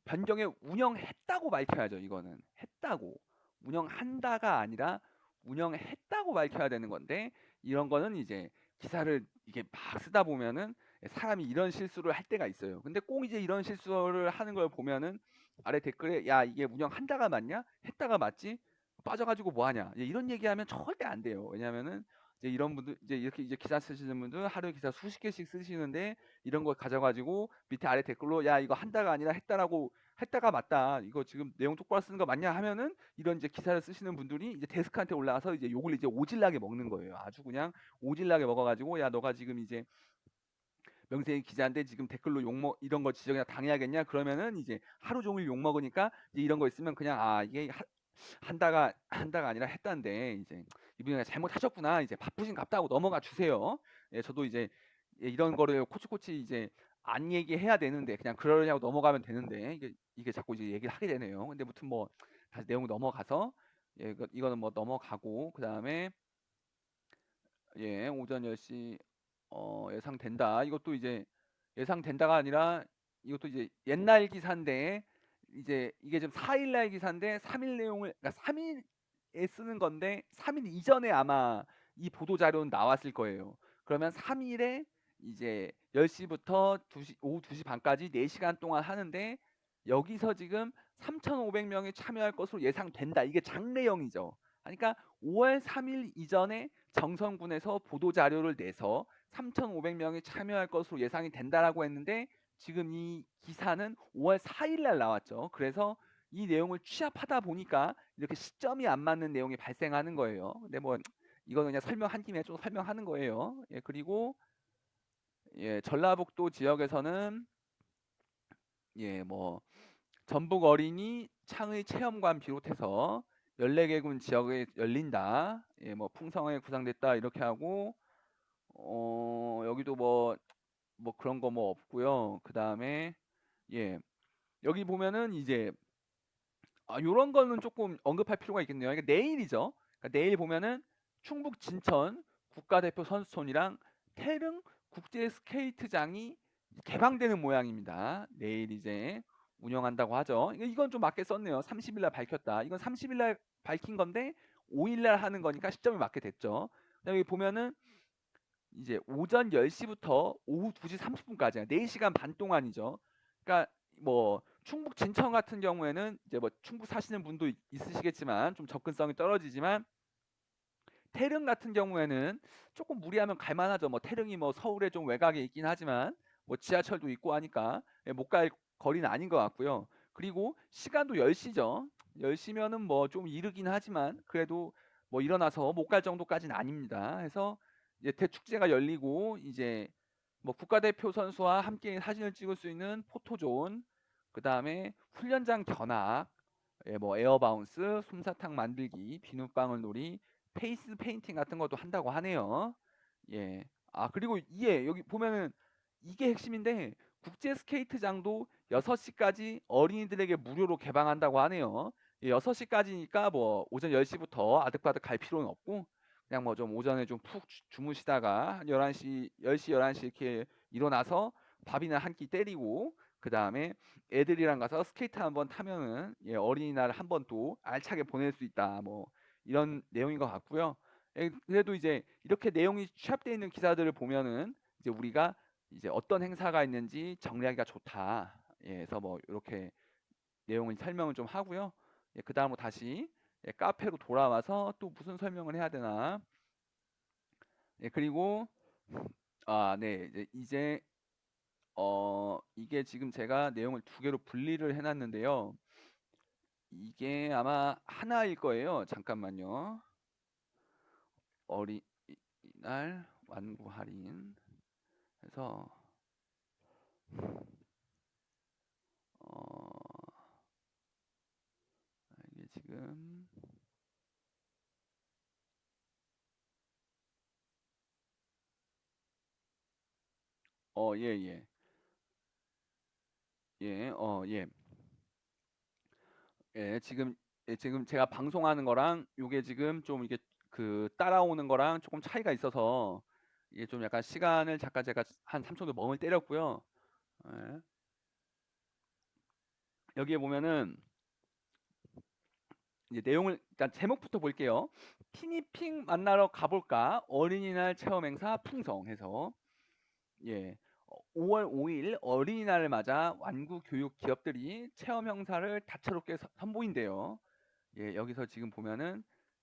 변경에 운영했다고 밝혀야죠. 이거는 했다고 운영한다가 아니라 운영했다고 밝혀야 되는 건데 이런 거는 이제 기사를 이게 막 쓰다 보면은 사람이 이런 실수를 할 때가 있어요. 근데 꼭 이제 이런 실수를 하는 걸 보면은 아래 댓글에 야 이게 운영한다가 맞냐? 했다가 맞지? 빠져가지고 뭐 하냐? 이런 얘기하면 절대 안 돼요. 왜냐면은 이제 이런 분들 이제 이렇게 이제 기사 쓰시는 분들 하루에 기사 수십 개씩 쓰시는데 이런 거 가져가지고 밑에 아래 댓글로 야 이거 한다가 아니라 했다라고 했다가 맞다. 이거 지금 내용 똑바로 쓰는 거 맞냐 하면은 이런 이제 기사를 쓰시는 분들이 이제 데스크한테 올라가서 이제 욕을 이제 오질나게 먹는 거예요. 아주 그냥 오질나게 먹어가지고 야 너가 지금 이제 명세의 기자인데 지금 댓글로 욕먹 이런 거 지적이나 당해야겠냐? 그러면은 이제 하루 종일 욕 먹으니까 이제 이런 거 있으면 그냥 아 이게 한다가 아니라 했다는데 이제 이분이 그냥 잘못하셨구나. 이제 바쁘신 갑다고 넘어가 주세요. 예, 저도 이제 이런 거를 코치코치 이제 안 얘기해야 되는데 그냥 그러려고 넘어가면 되는데 이게 자꾸 이제 얘기를 하게 되네요. 근데 무튼 뭐 다시 내용 넘어가서 예, 이거는 뭐 넘어가고 그다음에 예, 오전 10시 예상된다. 이것도 이제 예상된다가 아니라 이것도 이제 옛날 기사인데 이제 이게 지금 4일 날 기사인데 3일 내용을 그러니까 3일에 쓰는 건데 3일 이전에 아마 이 보도 자료는 나왔을 거예요. 그러면 3일에 이제 10시부터 2시 오후 2시 반까지 4시간 동안 하는데 여기서 지금 3,500명이 참여할 것으로 예상된다. 이게 장내용이죠. 그러니까 5월 3일 이전에 정선군에서 보도 자료를 내서 3,500명이 참여할 것으로 예상이 된다라고 했는데 지금 이 기사는 5월 4일 날 나왔죠. 그래서 이 내용을 취합하다 보니까 이렇게 시점이 안 맞는 내용이 발생하는 거예요. 근데 뭐 이거는 그냥 설명한 김에 좀 설명하는 거예요. 예, 그리고 예, 전라북도 지역에서는 예, 뭐 전북 어린이 창의 체험관 비롯해서 14개군 지역에 열린다. 예, 뭐 풍성하게 구상됐다 이렇게 하고 여기도 뭐 그런 거 뭐 없고요. 그다음에 예. 여기 보면은 이제 요런 거는 조금 언급할 필요가 있겠네요. 그러니까 내일이죠. 그러니까 내일 보면은 충북 진천 국가대표 선수촌이랑 태릉 국제 스케이트장이 개방되는 모양입니다. 내일 이제 운영한다고 하죠. 이건 좀 맞게 썼네요. 30일 날 밝혔다. 이건 30일 날 밝힌 건데 5일 날 하는 거니까 시점이 맞게 됐죠. 그다음에 여기 보면은 이제 오전 10시부터 오후 2시 30분까지 4시간 반 동안이죠. 그러니까 뭐 충북 진천 같은 경우에는 이제 뭐 충북 사시는 분도 있으시겠지만 좀 접근성이 떨어지지만 태릉 같은 경우에는 조금 무리하면 갈만하죠. 뭐 태릉이 뭐 서울에 좀 외곽에 있긴 하지만 뭐 지하철도 있고 하니까 못 갈 거리는 아닌 것 같고요. 그리고 시간도 10시죠. 10시면은 뭐 좀 이르긴 하지만 그래도 뭐 일어나서 못 갈 정도까지는 아닙니다. 그래서 이제 대축제가 열리고 이제 뭐 국가대표 선수와 함께 사진을 찍을 수 있는 포토존, 그다음에 훈련장 견학, 예, 뭐 에어바운스, 솜사탕 만들기, 비눗방울 놀이, 페이스 페인팅 같은 것도 한다고 하네요. 예. 그리고 이게 여기 보면은 이게 핵심인데 국제 스케이트장도 6시까지 어린이들에게 무료로 개방한다고 하네요. 6시까지니까 뭐 오전 10시부터 아득바득 갈 필요는 없고 그냥 뭐 좀 오전에 좀 푹 주무시다가 한 11시, 10시, 11시 이렇게 일어나서 밥이나 한 끼 때리고 그다음에 애들이랑 가서 스케이트 한번 타면은 예, 어린이날 한번 또 알차게 보낼 수 있다. 뭐 이런 내용인 것 같고요. 예, 그래도 이제 이렇게 내용이 취합되어 있는 기사들을 보면은 이제 우리가 이제 어떤 행사가 있는지 정리하기가 좋다. 예, 그래서 뭐 이렇게 내용을 설명을 좀 하고요. 예, 그다음으로 다시 예, 카페로 돌아와서 또 무슨 설명을 해야 되나? 예, 그리고 네, 이제 이게 지금 제가 내용을 두 개로 분리를 해놨는데요. 이게 아마 하나일 거예요. 잠깐만요. 어린이날 완구 할인 해서 어, 이게 지금 예, 예. 예, 예. 예, 지금 제가 방송하는 거랑 요게 지금 좀 이게 그 따라오는 거랑 조금 차이가 있어서 이게 좀 약간 시간을 잠깐 제가 한 3초 정도 멍을 때렸고요. 예. 여기에 보면은 이제 내용을 일단 제목부터 볼게요. 티니핑 만나러 가볼까? 어린이날 체험 행사 풍성해서 예. 5월 5일 어린이날을 맞아 완구 교육 기업들이 체험 행사를 다채롭게 선보인대요. 예, 여기서 지금 보면은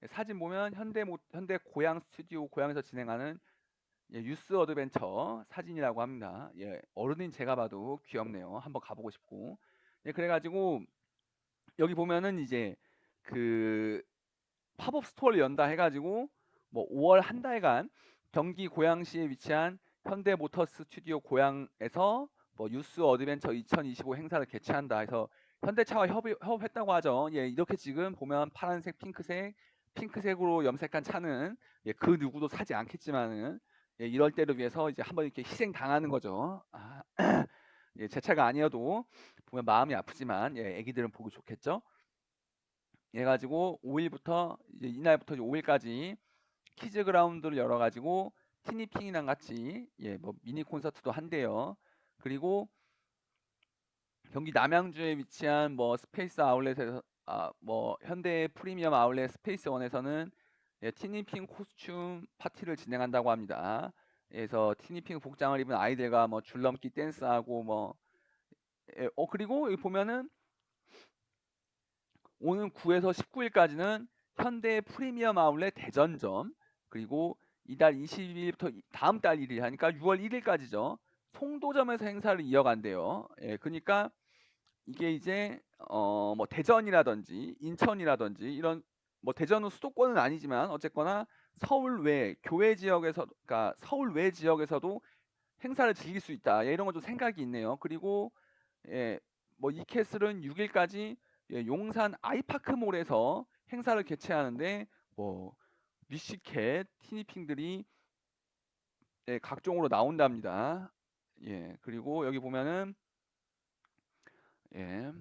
사진 보면 현대 고양 스튜디오 고양에서 진행하는 예, 유스 어드벤처 사진이라고 합니다. 예, 어른인 제가 봐도 귀엽네요. 한번 가보고 싶고. 예, 그래가지고 여기 보면은 이제 그 팝업 스토어를 연다 해가지고 뭐 5월 한 달간 경기 고양시에 위치한 현대모터스 스튜디오 고양에서 뭐 유스 어드벤처 2025 행사를 개최한다 해서 현대차와 협업했다고 하죠. 예, 이렇게 지금 보면 파란색, 핑크색으로 염색한 차는 예, 그 누구도 사지 않겠지만은 예, 이럴 때를 위해서 이제 한번 이렇게 희생 당하는 거죠. 아, 예, 제 차가 아니어도 보면 마음이 아프지만 예, 애기들은 보기 좋겠죠. 해 가지고 5일부터 이제 이날부터 5일까지 키즈 그라운드를 열어 가지고 티니핑이랑 같이 예, 뭐 미니 콘서트도 한대요. 그리고 경기 남양주에 위치한 뭐 스페이스 아울렛에서 뭐 현대 프리미엄 아울렛 스페이스원에서는 예, 티니핑 코스튬 파티를 진행한다고 합니다. 그래서 티니핑 복장을 입은 아이들과 뭐 줄넘기 댄스하고 뭐 예, 그리고 여기 보면은 오는 9에서 19일까지는 현대 프리미엄 아울렛 대전점 그리고 이달 22일부터 다음 달 1일 하니까 6월 1일까지죠. 송도점에서 행사를 이어간대요. 예, 그러니까 이게 이제 뭐 대전이라든지 인천이라든지 이런 뭐 대전은 수도권은 아니지만 어쨌거나 서울 외 교외 지역에서 그러니까 서울 외 지역에서도 행사를 즐길 수 있다. 예, 이런 건 좀 생각이 있네요. 그리고 예, 뭐 이캐슬은 6일까지 예, 용산 아이파크몰에서 행사를 개최하는데 뭐 미시캣, 티니핑들이 예, 각종으로 나온답니다. 예, 그리고 여기 보면은 예,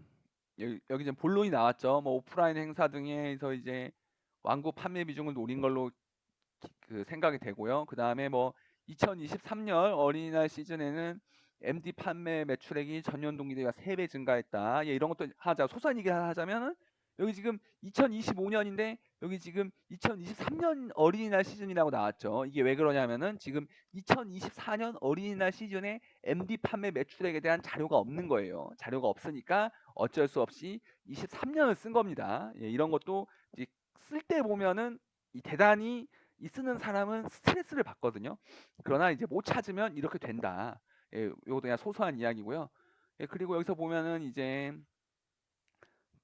여기 이제 본론이 나왔죠. 뭐 오프라인 행사 등에서 이제 완구 판매 비중을 노린 걸로 그 생각이 되고요. 그 다음에 뭐 2023년 어린이날 시즌에는 MD 판매 매출액이 전년 동기 대비 3배 증가했다. 예, 이런 것도 하자. 소소한 얘기 하나 하자면은 여기 지금 2025년인데 여기 지금 2023년 어린이날 시즌이라고 나왔죠. 이게 왜 그러냐면은 지금 2024년 어린이날 시즌에 MD 판매 매출액에 대한 자료가 없는 거예요. 자료가 없으니까 어쩔 수 없이 23년을 쓴 겁니다. 예, 이런 것도 쓸 때 보면은 대단히 이 쓰는 사람은 스트레스를 받거든요. 그러나 이제 못 찾으면 이렇게 된다. 예, 요것도 그냥 소소한 이야기고요. 예, 그리고 여기서 보면은 이제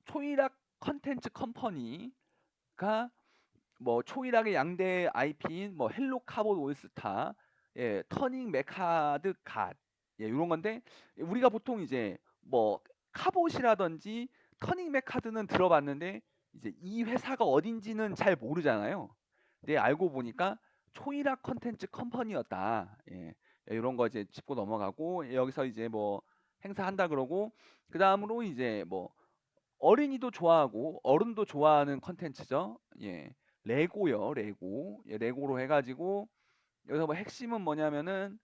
초이락 컨텐츠 컴퍼니가 뭐 초이락의 양대 IP인 뭐 헬로 카본 올스타, 예, 터닝 메카드 갓, 예, 이런 건데 우리가 보통 이제 뭐 카봇이라든지 터닝 메카드는 들어봤는데 이제 이 회사가 어딘지는 잘 모르잖아요. 근데 알고 보니까 초이락 컨텐츠 컴퍼니였다. 예, 이런 거 이제 짚고 넘어가고 여기서 이제 뭐 행사한다 그러고 그 다음으로 이제 뭐 어린이도 좋아하고 어른도 좋아하는 컨텐츠죠. 예. 레고요. 레고. 예, 레고로 해 가지고 여기서 뭐 핵심은 뭐냐면은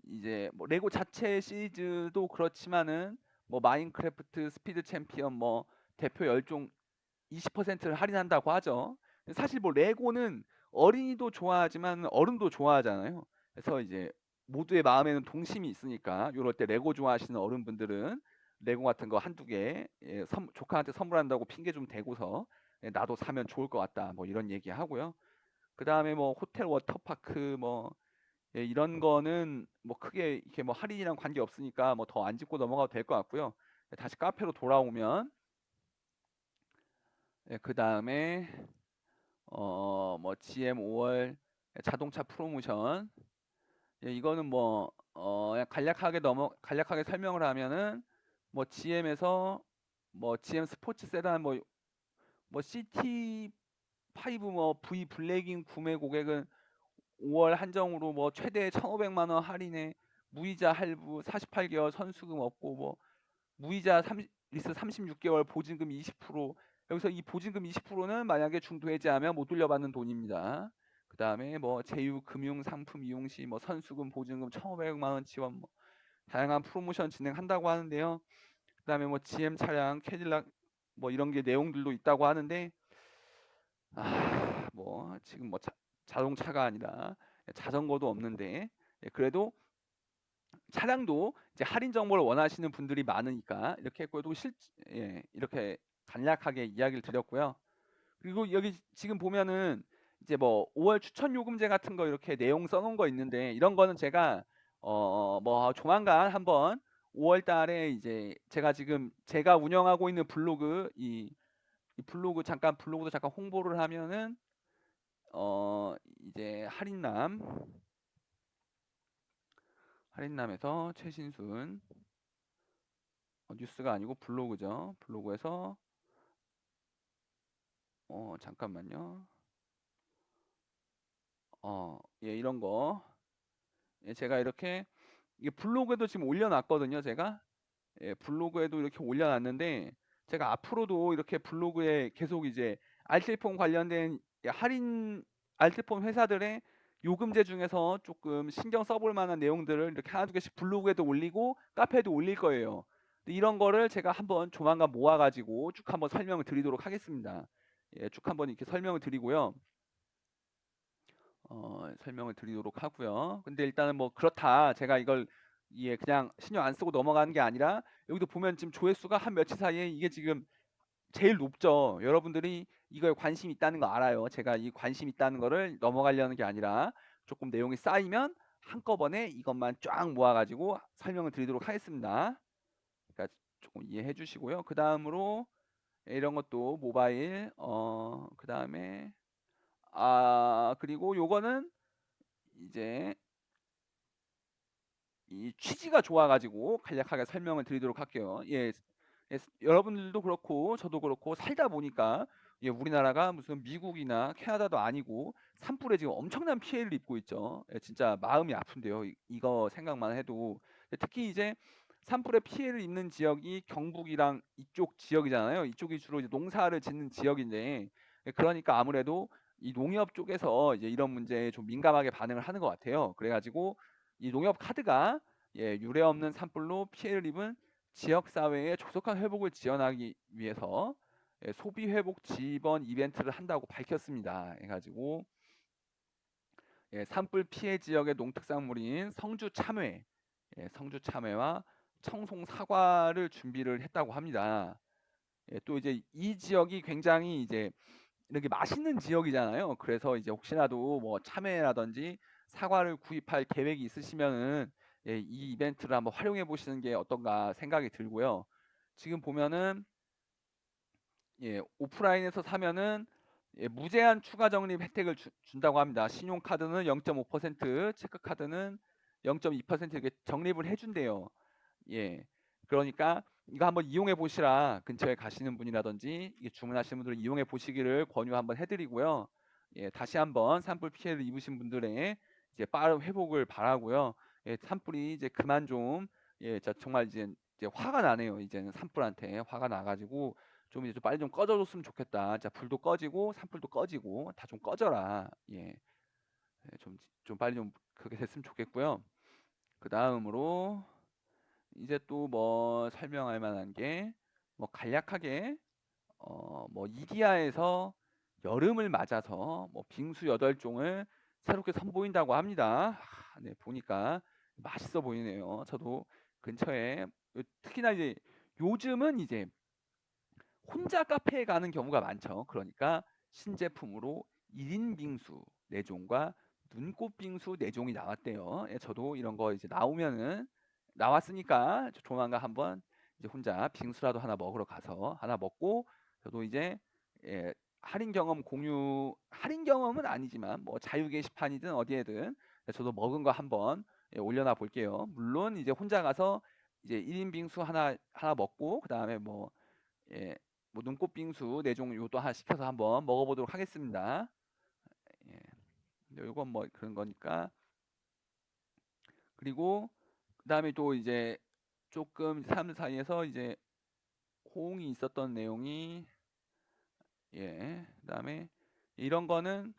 이제 뭐 레고 자체 시리즈도 그렇지만은 뭐 마인크래프트, 스피드 챔피언 뭐 대표 열종 20%를 할인한다고 하죠. 사실 뭐 레고는 어린이도 좋아하지만 어른도 좋아하잖아요. 그래서 이제 모두의 마음에는 동심이 있으니까 요럴 때 레고 좋아하시는 어른분들은 레고 같은 거 한두 개 예, 조카한테 선물한다고 핑계 좀 대고서 예, 나도 사면 좋을 것 같다. 뭐 이런 얘기 하고요. 그다음에 뭐 호텔 워터파크 뭐 예, 이런 거는 뭐 크게 이렇게 뭐 할인이랑 관계 없으니까 뭐 더 안 짚고 넘어가도 될 것 같고요. 다시 카페로 돌아오면 예, 그다음에 뭐 GM 5월 자동차 프로모션. 예, 이거는 뭐 그냥 간략하게 설명을 하면은 뭐 GM에서 뭐 GM 스포츠 세단 뭐 CT5 뭐 V 블랙인 구매 고객은 5월 한정으로 뭐 최대 1,500만 원 할인에 무이자 할부 48개월 선수금 없고 뭐 무이자 리스 36개월 보증금 20%. 여기서 이 보증금 20%는 만약에 중도해지하면 못 돌려받는 돈입니다. 그 다음에 뭐 제휴 금융 상품 이용 시 뭐 선수금 보증금 1,500만 원 지원 뭐 다양한 프로모션 진행한다고 하는데요. 그다음에 뭐 GM 차량, 캐딜락 뭐 이런 게 내용들도 있다고 하는데 뭐 지금 뭐 자동차가 아니라 자전거도 없는데 그래도 차량도 이제 할인 정보를 원하시는 분들이 많으니까 이렇게 했고요. 또 이렇게 간략하게 이야기를 드렸고요. 그리고 여기 지금 보면은 이제 뭐 5월 추천 요금제 같은 거 이렇게 내용 써놓은 거 있는데 이런 거는 제가 뭐 조만간 한번 5월 달에 이제 제가 운영하고 있는 블로그 이 블로그도 잠깐 홍보를 하면은 이제 할인남에서 최신순 뉴스가 아니고 블로그죠. 블로그에서 잠깐만요. 예, 이런 거 제가 이렇게 이게 블로그에도 지금 올려놨거든요. 제가 블로그에도 이렇게 올려놨는데 제가 앞으로도 이렇게 블로그에 계속 이제 알뜰폰 관련된 할인 알뜰폰 회사들의 요금제 중에서 조금 신경 써볼 만한 내용들을 이렇게 하나 두 개씩 블로그에도 올리고 카페에도 올릴 거예요. 근데 이런 거를 제가 한번 조만간 모아가지고 쭉 한번 설명을 드리도록 하겠습니다. 예, 쭉 한번 이렇게 설명을 드리고요. 설명을 드리도록 하고요. 근데 일단은 뭐 그렇다. 제가 이걸 그냥 신경 안 쓰고 넘어가는 게 아니라 여기도 보면 지금 조회수가 한 며칠 사이에 이게 지금 제일 높죠. 여러분들이 이거에 관심 있다는 거 알아요. 제가 이 관심 있다는 거를 넘어가려는 게 아니라 조금 내용이 쌓이면 한꺼번에 이것만 쫙 모아가지고 설명을 드리도록 하겠습니다. 그러니까 조금 이해해 주시고요. 그 다음으로 이런 것도 모바일, 그 다음에 그리고 요거는 이제 이 취지가 좋아가지고 간략하게 설명을 드리도록 할게요. 여러분들도 그렇고 저도 그렇고 살다 보니까 우리나라가 무슨 미국이나 캐나다도 아니고 산불에 지금 엄청난 피해를 입고 있죠. 진짜 마음이 아픈데요. 이거 생각만 해도 특히 이제 산불에 피해를 입는 지역이 경북이랑 이쪽 지역이잖아요. 이쪽이 주로 이제 농사를 짓는 지역인데 그러니까 아무래도 이 농협 쪽에서 이제 이런 문제에 좀 민감하게 반응을 하는 것 같아요. 그래가지고 이 농협 카드가 유례 없는 산불로 피해를 입은 지역 사회의 조속한 회복을 지원하기 위해서 소비 회복 지원 이벤트를 한다고 밝혔습니다. 해가지고 산불 피해 지역의 농특산물인 성주 참외와 청송 사과를 준비를 했다고 합니다. 또 이제 이 지역이 굉장히 이제 이렇게 맛있는 지역이잖아요. 그래서 이제 혹시라도 뭐 참외라든지 사과를 구입할 계획이 있으시면은 이 이벤트를 한번 활용해 보시는 게 어떤가 생각이 들고요. 지금 보면은 오프라인에서 사면은 무제한 추가 적립 혜택을 준다고 합니다. 신용카드는 0.5%, 체크카드는 0.2% 이렇게 적립을 해준대요. 예. 그러니까 이거 한번 이용해 보시라 근처에 가시는 분이라든지 주문하시는 분들 이용해 보시기를 권유 한번 해드리고요. 다시 한번 산불 피해를 입으신 분들의 이제 빠른 회복을 바라고요. 산불이 이제 그만 좀 정말 이제 화가 나네요. 이제는 산불한테 화가 나가지고 좀 이제 좀 빨리 좀 꺼져줬으면 좋겠다. 자, 불도 꺼지고 산불도 꺼지고 다 좀 꺼져라. 좀 빨리 좀 그렇게 됐으면 좋겠고요. 그 다음으로 이제 또 뭐 설명할 만한 게 뭐 간략하게 뭐 이디야에서 여름을 맞아서 뭐 빙수 8종을 새롭게 선보인다고 합니다. 네, 보니까 맛있어 보이네요. 저도 근처에 특히나 이제 요즘은 이제 혼자 카페에 가는 경우가 많죠. 그러니까 신제품으로 1인 빙수 4종과 눈꽃 빙수 4종이 나왔대요. 저도 이런 거 이제 나왔으니까 조만간 한번 이제 혼자 빙수라도 하나 먹으러 가서 하나 먹고 저도 이제 할인 경험은 아니지만 뭐 자유 게시판이든 어디에든 저도 먹은 거 한번 올려놔 볼게요. 물론 이제 혼자 가서 이제 1인 빙수 하나 먹고 그다음에 예, 뭐 눈꽃 빙수 4종 요것도 하나 시켜서 한번 먹어보도록 하겠습니다. 예, 요건 뭐 그런 거니까. 그리고 그다음에 또 이제 조금 사람들 사이에서 이제 호응이 있었던 내용이 그다음에 이런 거는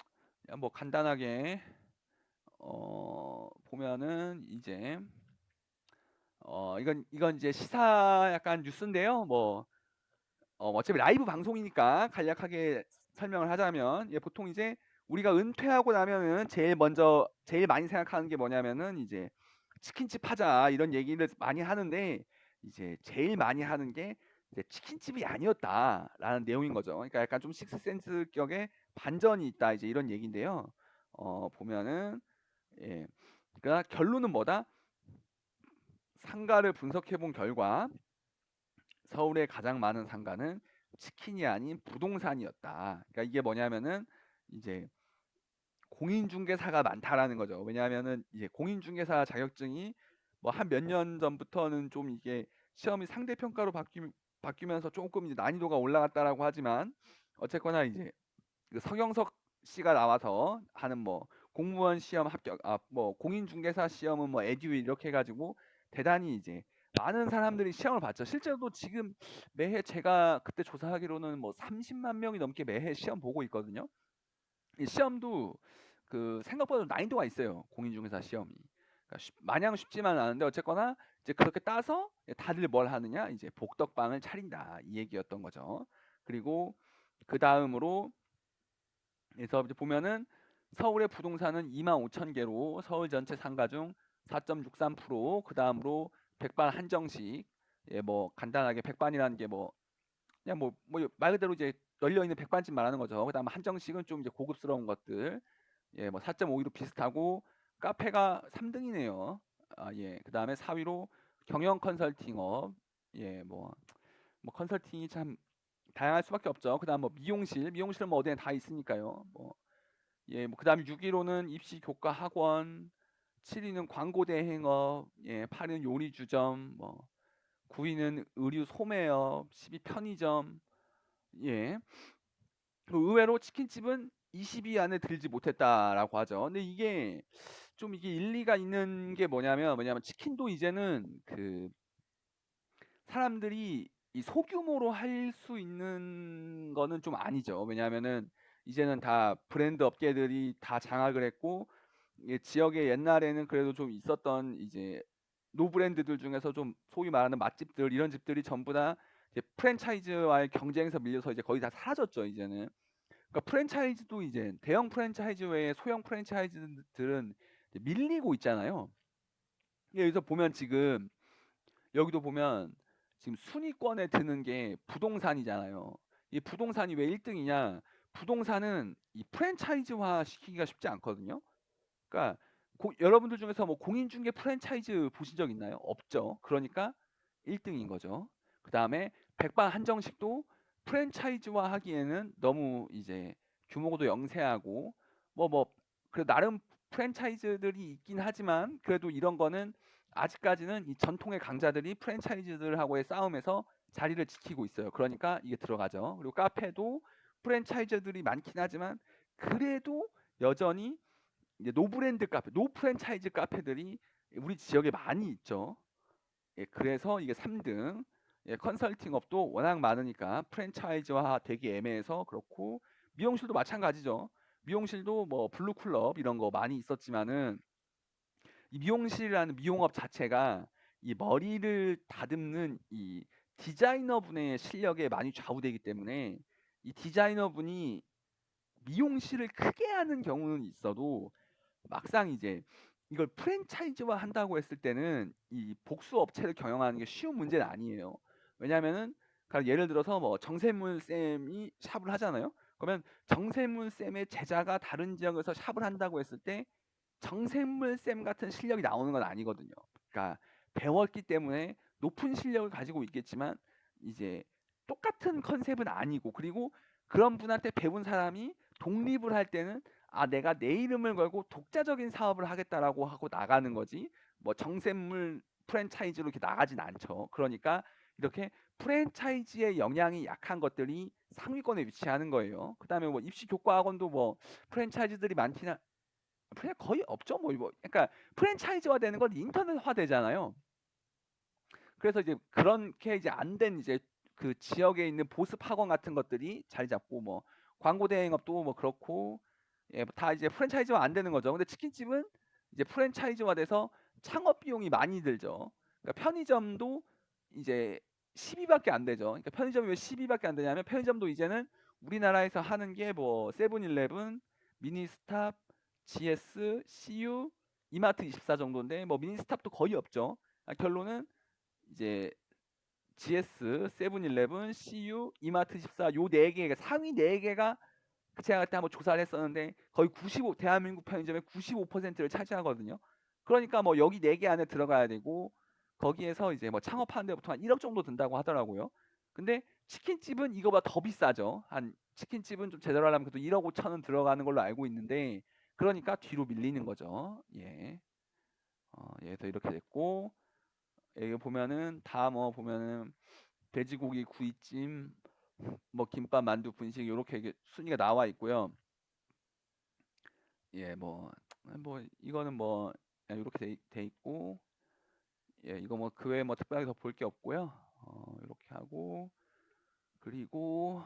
그냥 뭐 간단하게 보면은 이제 이건 이제 시사 약간 뉴스인데요. 어차피 라이브 방송이니까 간략하게 설명을 하자면, 보통 이제 우리가 은퇴하고 나면은 제일 많이 생각하는 게 뭐냐면은 이제 치킨집 하자 이런 얘기를 많이 하는데, 이제 제일 많이 하는 게 이제 치킨집이 아니었다라는 내용인 거죠. 그러니까 약간 좀 식스센스 격의 반전이 있다 이제 이런 얘기인데요. 보면은 예, 그러니까 결론은 뭐다? 상가를 분석해 본 결과 서울의 가장 많은 상가는 치킨이 아닌 부동산이었다. 그러니까 이게 뭐냐면은 이제 공인중개사가 많다라는 거죠. 왜냐하면은 이제 공인중개사 자격증이 뭐 한 몇 년 전부터는 좀 이게 시험이 상대평가로 바뀌면서 조금 이제 난이도가 올라갔다라고 하지만, 어쨌거나 이제 그 서경석 씨가 나와서 하는 뭐 공무원 시험 합격, 뭐 공인중개사 시험은 뭐 에듀윌 이렇게 해가지고 대단히 이제 많은 사람들이 시험을 봤죠. 실제로도 지금 매해 제가 그때 조사하기로는 뭐 30만 명이 넘게 매해 시험 보고 있거든요. 이 시험도 그 생각보다 난이도가 있어요. 공인중개사 시험이. 그러니까 마냥 쉽지만 않은데, 어쨌거나 이제 그렇게 따서 다들 뭘 하느냐, 이제 복덕방을 차린다 이 얘기였던 거죠. 그리고 그 다음으로 그래서 이제 보면은 서울의 부동산은 25,000개로 서울 전체 상가 중 4.63%, 그 다음으로 백반 한정식. 뭐 간단하게 백반이라는 게 뭐 그냥 뭐 말 그대로 이제 널려 있는 백반집 말하는 거죠. 그다음 한정식은 좀 이제 고급스러운 것들. 뭐 4.52로 비슷하고, 카페가 3등이네요. 그다음에 4위로 경영 컨설팅업. 뭐 컨설팅이 참 다양할 수밖에 없죠. 그다음 뭐 미용실은 뭐 어디나 다 있으니까요. 뭐 그다음에 6위로는 입시 교과 학원, 7위는 광고 대행업, 8위는 요리 주점, 9위는 의류 소매업, 10위 편의점. 예. 의외로 치킨집은 20위 안에 들지 못했다라고 하죠. 근데 이게 좀 이게 일리가 있는 게 뭐냐면 치킨도 이제는 그 사람들이 이 소규모로 할 수 있는 거는 좀 아니죠. 왜냐하면은 이제는 다 브랜드 업계들이 다 장악을 했고, 지역에 옛날에는 그래도 좀 있었던 이제 노브랜드들 중에서 좀 소위 말하는 맛집들 이런 집들이 전부 다 이제 프랜차이즈와의 경쟁에서 밀려서 이제 거의 다 사라졌죠, 이제는. 그러니까 프랜차이즈도 이제 대형 프랜차이즈 외에 소형 프랜차이즈들은 이제 밀리고 있잖아요. 여기서 보면 지금 여기도 보면 지금 순위권에 드는 게 부동산이잖아요. 이 부동산이 왜 1등이냐? 부동산은 이 프랜차이즈화 시키기가 쉽지 않거든요. 그러니까 여러분들 중에서 뭐 공인중개 프랜차이즈 보신 적 있나요? 없죠. 그러니까 1등인 거죠. 그 다음에 백반 한정식도 프랜차이즈화 하기에는 너무 이제 규모도 영세하고 그래도 나름 프랜차이즈들이 있긴 하지만, 그래도 이런 거는 아직까지는 이 전통의 강자들이 프랜차이즈들하고의 싸움에서 자리를 지키고 있어요. 그러니까 이게 들어가죠. 그리고 카페도 프랜차이즈들이 많긴 하지만 그래도 여전히 이제 노브랜드 카페, 노 프랜차이즈 카페들이 우리 지역에 많이 있죠. 그래서 이게 3등. 컨설팅업도 워낙 많으니까 프랜차이즈화 되기 애매해서 그렇고, 미용실도 마찬가지죠. 미용실도 뭐 블루클럽 이런 거 많이 있었지만은, 이 미용실이라는 미용업 자체가 이 머리를 다듬는 이 디자이너분의 실력에 많이 좌우되기 때문에, 이 디자이너분이 미용실을 크게 하는 경우는 있어도 막상 이제 이걸 프랜차이즈화 한다고 했을 때는 이 복수 업체를 경영하는 게 쉬운 문제는 아니에요. 왜냐면은 그러니까 예를 들어서 뭐 정세문 쌤이 샵을 하잖아요. 그러면 정세문 쌤의 제자가 다른 지역에서 샵을 한다고 했을 때 정샘물 쌤 같은 실력이 나오는 건 아니거든요. 그러니까 배웠기 때문에 높은 실력을 가지고 있겠지만 이제 똑같은 컨셉은 아니고, 그리고 그런 분한테 배운 사람이 독립을 할 때는 내가 내 이름을 걸고 독자적인 사업을 하겠다라고 하고 나가는 거지, 뭐 정샘물 프랜차이즈로 이렇게 나가진 않죠. 그러니까 이렇게 프랜차이즈의 영향이 약한 것들이 상위권에 위치하는 거예요. 그다음에 뭐 입시 교과 학원도 뭐 프랜차이즈들이 많긴 그냥 거의 없죠. 그러니까 프랜차이즈화 되는 건 인터넷화 되잖아요. 그래서 이제 그렇게 이제 안 된 이제 그 지역에 있는 보습 학원 같은 것들이 자리 잡고, 뭐 광고 대행업도 뭐 그렇고, 다 이제 프랜차이즈화 안 되는 거죠. 근데 치킨집은 이제 프랜차이즈화 돼서 창업 비용이 많이 들죠. 그러니까 편의점도 이제 10위밖에 안 되죠. 그러니까 편의점이 왜 10위밖에 안 되냐면 편의점도 이제는 우리나라에서 하는 게 뭐 세븐일레븐, 미니스탑, GS, CU, 이마트24 정도인데 뭐 미니스탑도 거의 없죠. 결론은 이제 GS, 세븐일레븐, CU, 이마트24 요 네 개가 상위 네 개가 제가 그때 한번 조사를 했었는데 거의 95 대한민국 편의점의 95%를 차지하거든요. 그러니까 뭐 여기 네 개 안에 들어가야 되고 거기에서 이제 뭐 창업하는 데부터 한 1억 정도 든다고 하더라고요. 근데 치킨집은 이거보다 더 비싸죠. 한 치킨집은 좀 제대로 하려면 그래도 1억 5천은 들어가는 걸로 알고 있는데 그러니까 뒤로 밀리는 거죠. 예. 그래서 이렇게 됐고 여기 보면은 다 뭐 보면은 돼지고기 구이찜, 뭐 김밥, 만두, 분식 요렇게 순위가 나와 있고요. 예, 뭐 이거는 뭐 이렇게 돼 있고, 예, 이거 뭐 그 외에 뭐 특별하게 더 볼 게 없고요. 이렇게 하고 그리고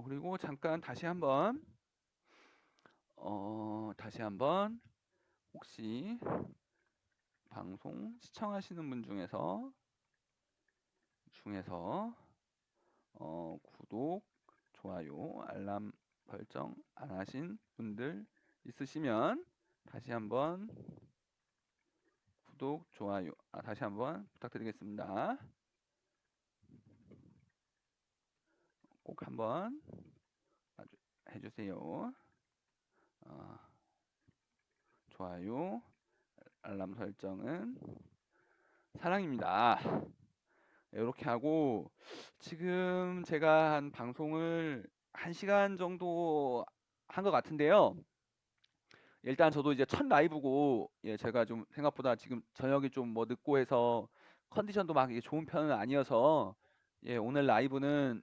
그리고 잠깐 다시 한번 혹시 방송 시청하시는 분 중에서 구독, 좋아요, 알람 설정 안 하신 분들 있으시면 다시 한번 구독, 좋아요, 다시 한번 부탁드리겠습니다. 꼭 한번 해주세요. 좋아요, 알람 설정은 사랑입니다. 이렇게 하고 지금 제가 한 방송을 1시간 정도 한 것 같은데요. 일단 저도 이제 첫 라이브고, 예, 제가 좀 생각보다 지금 저녁이 좀 뭐 늦고 해서 컨디션도 막 이게 좋은 편은 아니어서, 예, 오늘 라이브는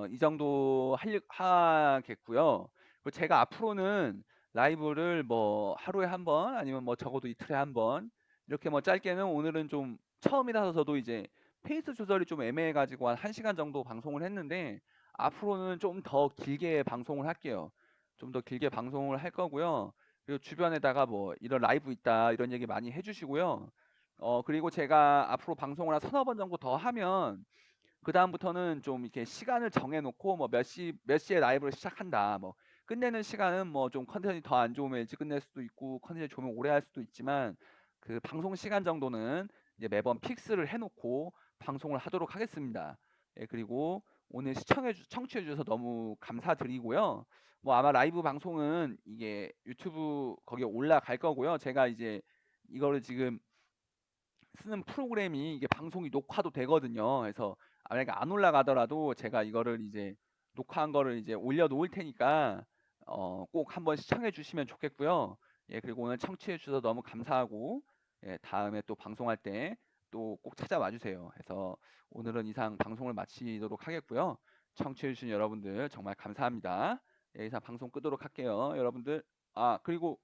이 정도 하겠고요. 그리고 제가 앞으로는 라이브를 뭐 하루에 한 번 아니면 뭐 적어도 이틀에 한 번 이렇게 뭐 짧게는, 오늘은 좀 처음이라서 저도 이제 페이스 조절이 좀 애매해가지고 한 1시간 정도 방송을 했는데 앞으로는 좀 더 길게 방송을 할게요. 좀 더 길게 방송을 할 거고요. 그리고 주변에다가 뭐 이런 라이브 있다 이런 얘기 많이 해주시고요. 그리고 제가 앞으로 방송을 한 서너 번 정도 더 하면 그 다음부터는 좀 이렇게 시간을 정해놓고 뭐 몇 시에 라이브를 시작한다. 뭐 끝내는 시간은 뭐 좀 컨디션이 더 안 좋으면 일찍 끝낼 수도 있고 컨디션이 좋으면 오래 할 수도 있지만 그 방송 시간 정도는 이제 매번 픽스를 해놓고 방송을 하도록 하겠습니다. 예, 그리고 오늘 청취해 주셔서 너무 감사드리고요. 뭐 아마 라이브 방송은 이게 유튜브 거기에 올라갈 거고요. 제가 이제 이거를 지금 쓰는 프로그램이 이게 방송이 녹화도 되거든요. 그래서 만약에 안 올라가더라도 제가 이거를 이제 녹화한 거를 이제 올려놓을 테니까 꼭 한번 시청해 주시면 좋겠고요. 예, 그리고 오늘 청취해 주셔서 너무 감사하고, 예, 다음에 또 방송할 때 또 꼭 찾아와 주세요. 그래서 오늘은 이상 방송을 마치도록 하겠고요. 청취해 주신 여러분들 정말 감사합니다. 예, 이상 방송 끄도록 할게요. 여러분들, 그리고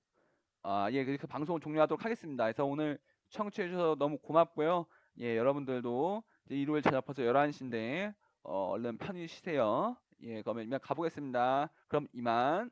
예, 그렇게 방송을 종료하도록 하겠습니다. 그래서 오늘 청취해 주셔서 너무 고맙고요. 예, 여러분들도 이제 일요일 저녁 벌써 11시인데 얼른 편히 쉬세요. 예, 그러면 이만 가보겠습니다. 그럼 이만.